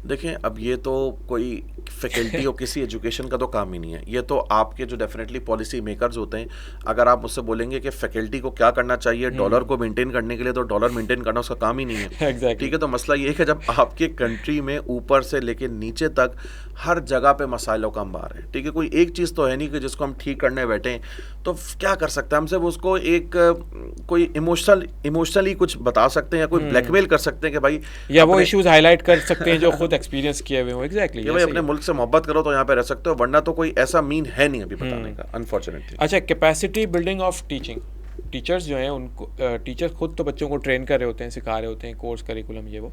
देखें, अब ये तो कोई फैकल्टी और किसी एजुकेशन का तो काम ही नहीं है, ये तो आपके जो डेफिनेटली पॉलिसी मेकर्स होते हैं। अगर आप मुझसे बोलेंगे कि फैकल्टी को क्या करना चाहिए डॉलर को मेंटेन करने के लिए, तो डॉलर मेंटेन करना उसका काम ही नहीं है। एग्जैक्टली। ठीक है, तो मसला ये है कि जब आपके कंट्री में ऊपर से लेके नीचे तक हर जगह पे मसाइलों का अंबार है, ठीक है, कोई एक चीज़ तो है नहीं कि जिसको हम ठीक करने बैठे, तो क्या कर सकते हैं हम? सिर्फ उसको एक कोई इमोशनली कुछ बता सकते हैं या कोई ब्लैकमेल कर सकते हैं कि भाई, या वो इश्यूज हाईलाइट कर सकते हैं जो खुद एक्सपीरियंस किए हुए हो। एग्जैक्टली, कि भाई अपने मुल्क से मोहब्बत करो तो यहाँ पे रह सकते हो, वरना तो कोई ऐसा मीन है नहीं अभी बताने का, अनफॉर्चुनेटली। अच्छा, capacity building of teaching, teachers जो हैं उनको, टीचर खुद तो बच्चों को ट्रेन कर रहे होते हैं, सिखा रहे होते हैं, कोर्स करिकुलम ये वो,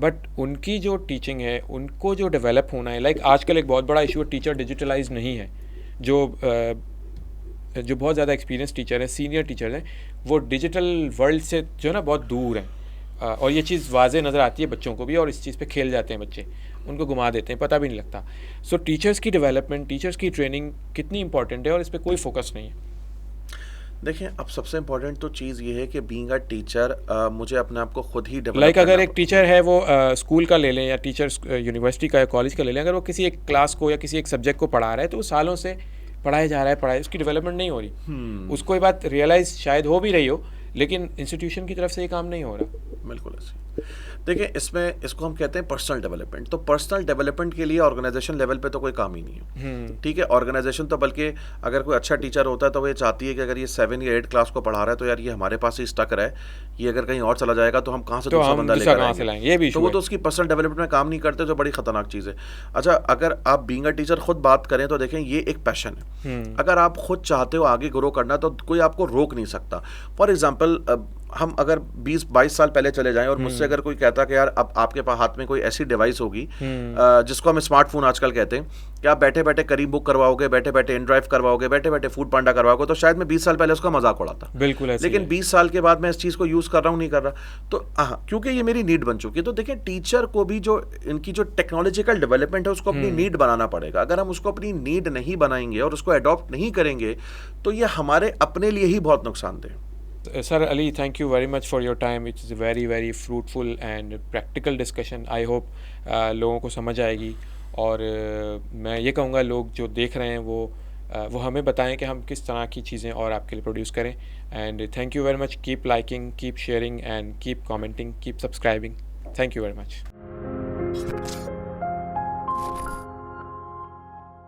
बट उनकी जो टीचिंग है उनको जो डेवलप होना है, लाइक आजकल एक बहुत बड़ा इशू है, टीचर डिजिटलाइज नहीं है। जो बहुत ज़्यादा एक्सपीरियंस टीचर है, सीनियर टीचर हैं, वो डिजिटल वर्ल्ड से जो है ना बहुत दूर हैं, और ये चीज़ वाज़े नज़र आती है बच्चों को भी, और इस चीज़ पे खेल जाते हैं बच्चे, उनको घुमा देते हैं, पता भी नहीं लगता। सो टीचर्स की डेवलपमेंट, टीचर्स की ट्रेनिंग कितनी इंपॉर्टेंट है, और इस पर कोई फोकस नहीं है। देखिए, अब सबसे इम्पोर्टेंट तो चीज़ ये है कि बीइंग अ टीचर मुझे अपने आप को खुद ही डेवलप लाइक अगर एक टीचर है वो स्कूल का ले लें या टीचर यूनिवर्सिटी का या कॉलेज का ले लें, अगर वो किसी एक क्लास को या किसी एक सब्जेक्ट को पढ़ा रहा है, तो वो सालों से पढ़ाया जा रहा है, पढ़ाई, उसकी डेवलपमेंट नहीं हो रही। उसको ये बात रियलाइज शायद हो भी रही हो, लेकिन इंस्टीट्यूशन की तरफ से ये काम नहीं हो रहा। बिल्कुल ऐसे। देखिए, इसमें इसको हम कहते हैं पर्सनल डेवलपमेंट। तो पर्सनल डेवलपमेंट के लिए ऑर्गेनाइजेशन लेवल पे तो कोई काम ही नहीं है, ठीक है। ऑर्गेनाइजेशन तो बल्कि अगर कोई अच्छा टीचर होता है तो वो ये चाहती है कि अगर ये 7 या 8 क्लास को पढ़ा रहा है तो यार ये हमारे पास ही स्टक रहा है, ये अगर कहीं और चला जाएगा तो हम कहाँ से दूसरा बंदा लेकर आएंगे, ये भी तो वो तो उसकी पर्सनल डेवलपमेंट में काम नहीं करते, जो बड़ी खतरनाक चीज़ है। अच्छा, अगर आप बीइंग अ टीचर खुद बात करें तो देखें, ये एक पैशन है। अगर आप खुद चाहते हो आगे ग्रो करना तो कोई आपको रोक नहीं सकता। फॉर एग्जाम्पल, हम अगर 20-22 साल पहले चले जाएं और मुझसे अगर कोई कहता कि यार अब आपके पास हाथ में कोई ऐसी डिवाइस होगी जिसको हम स्मार्टफोन आजकल कहते हैं, कि आप बैठे बैठे करीब बुक करवाओगे, बैठे बैठे इन ड्राइव करवाओगे, बैठे बैठे फूड पांडा करवाओगे, तो शायद मैं 20 साल पहले उसका मजाक उड़ाता। बिल्कुल ऐसे लेकिन 20 साल के बाद मैं इस चीज़ को यूज़ कर रहा हूँ, नहीं कर रहा, तो हाँ, क्योंकि ये मेरी नीड बन चुकी है। तो देखिए, टीचर को भी जो इनकी जो टेक्नोलॉजिकल डेवलपमेंट है उसको अपनी नीड बनाना पड़ेगा। अगर हम उसको अपनी नीड नहीं बनाएंगे और उसको अडॉप्ट नहीं करेंगे तो ये हमारे अपने लिए ही बहुत नुकसानदेह है। Sir Ali, thank you very much for your time. It's a very very fruitful and practical discussion. I hope लोगों को समझ आएगी, और मैं ये कहूँगा लोग जो देख रहे हैं वो हमें बताएं कि हम किस तरह की चीज़ें और आपके लिए प्रोड्यूस करें। And thank you very much. Keep liking, keep sharing and keep commenting, keep subscribing. Thank you very much.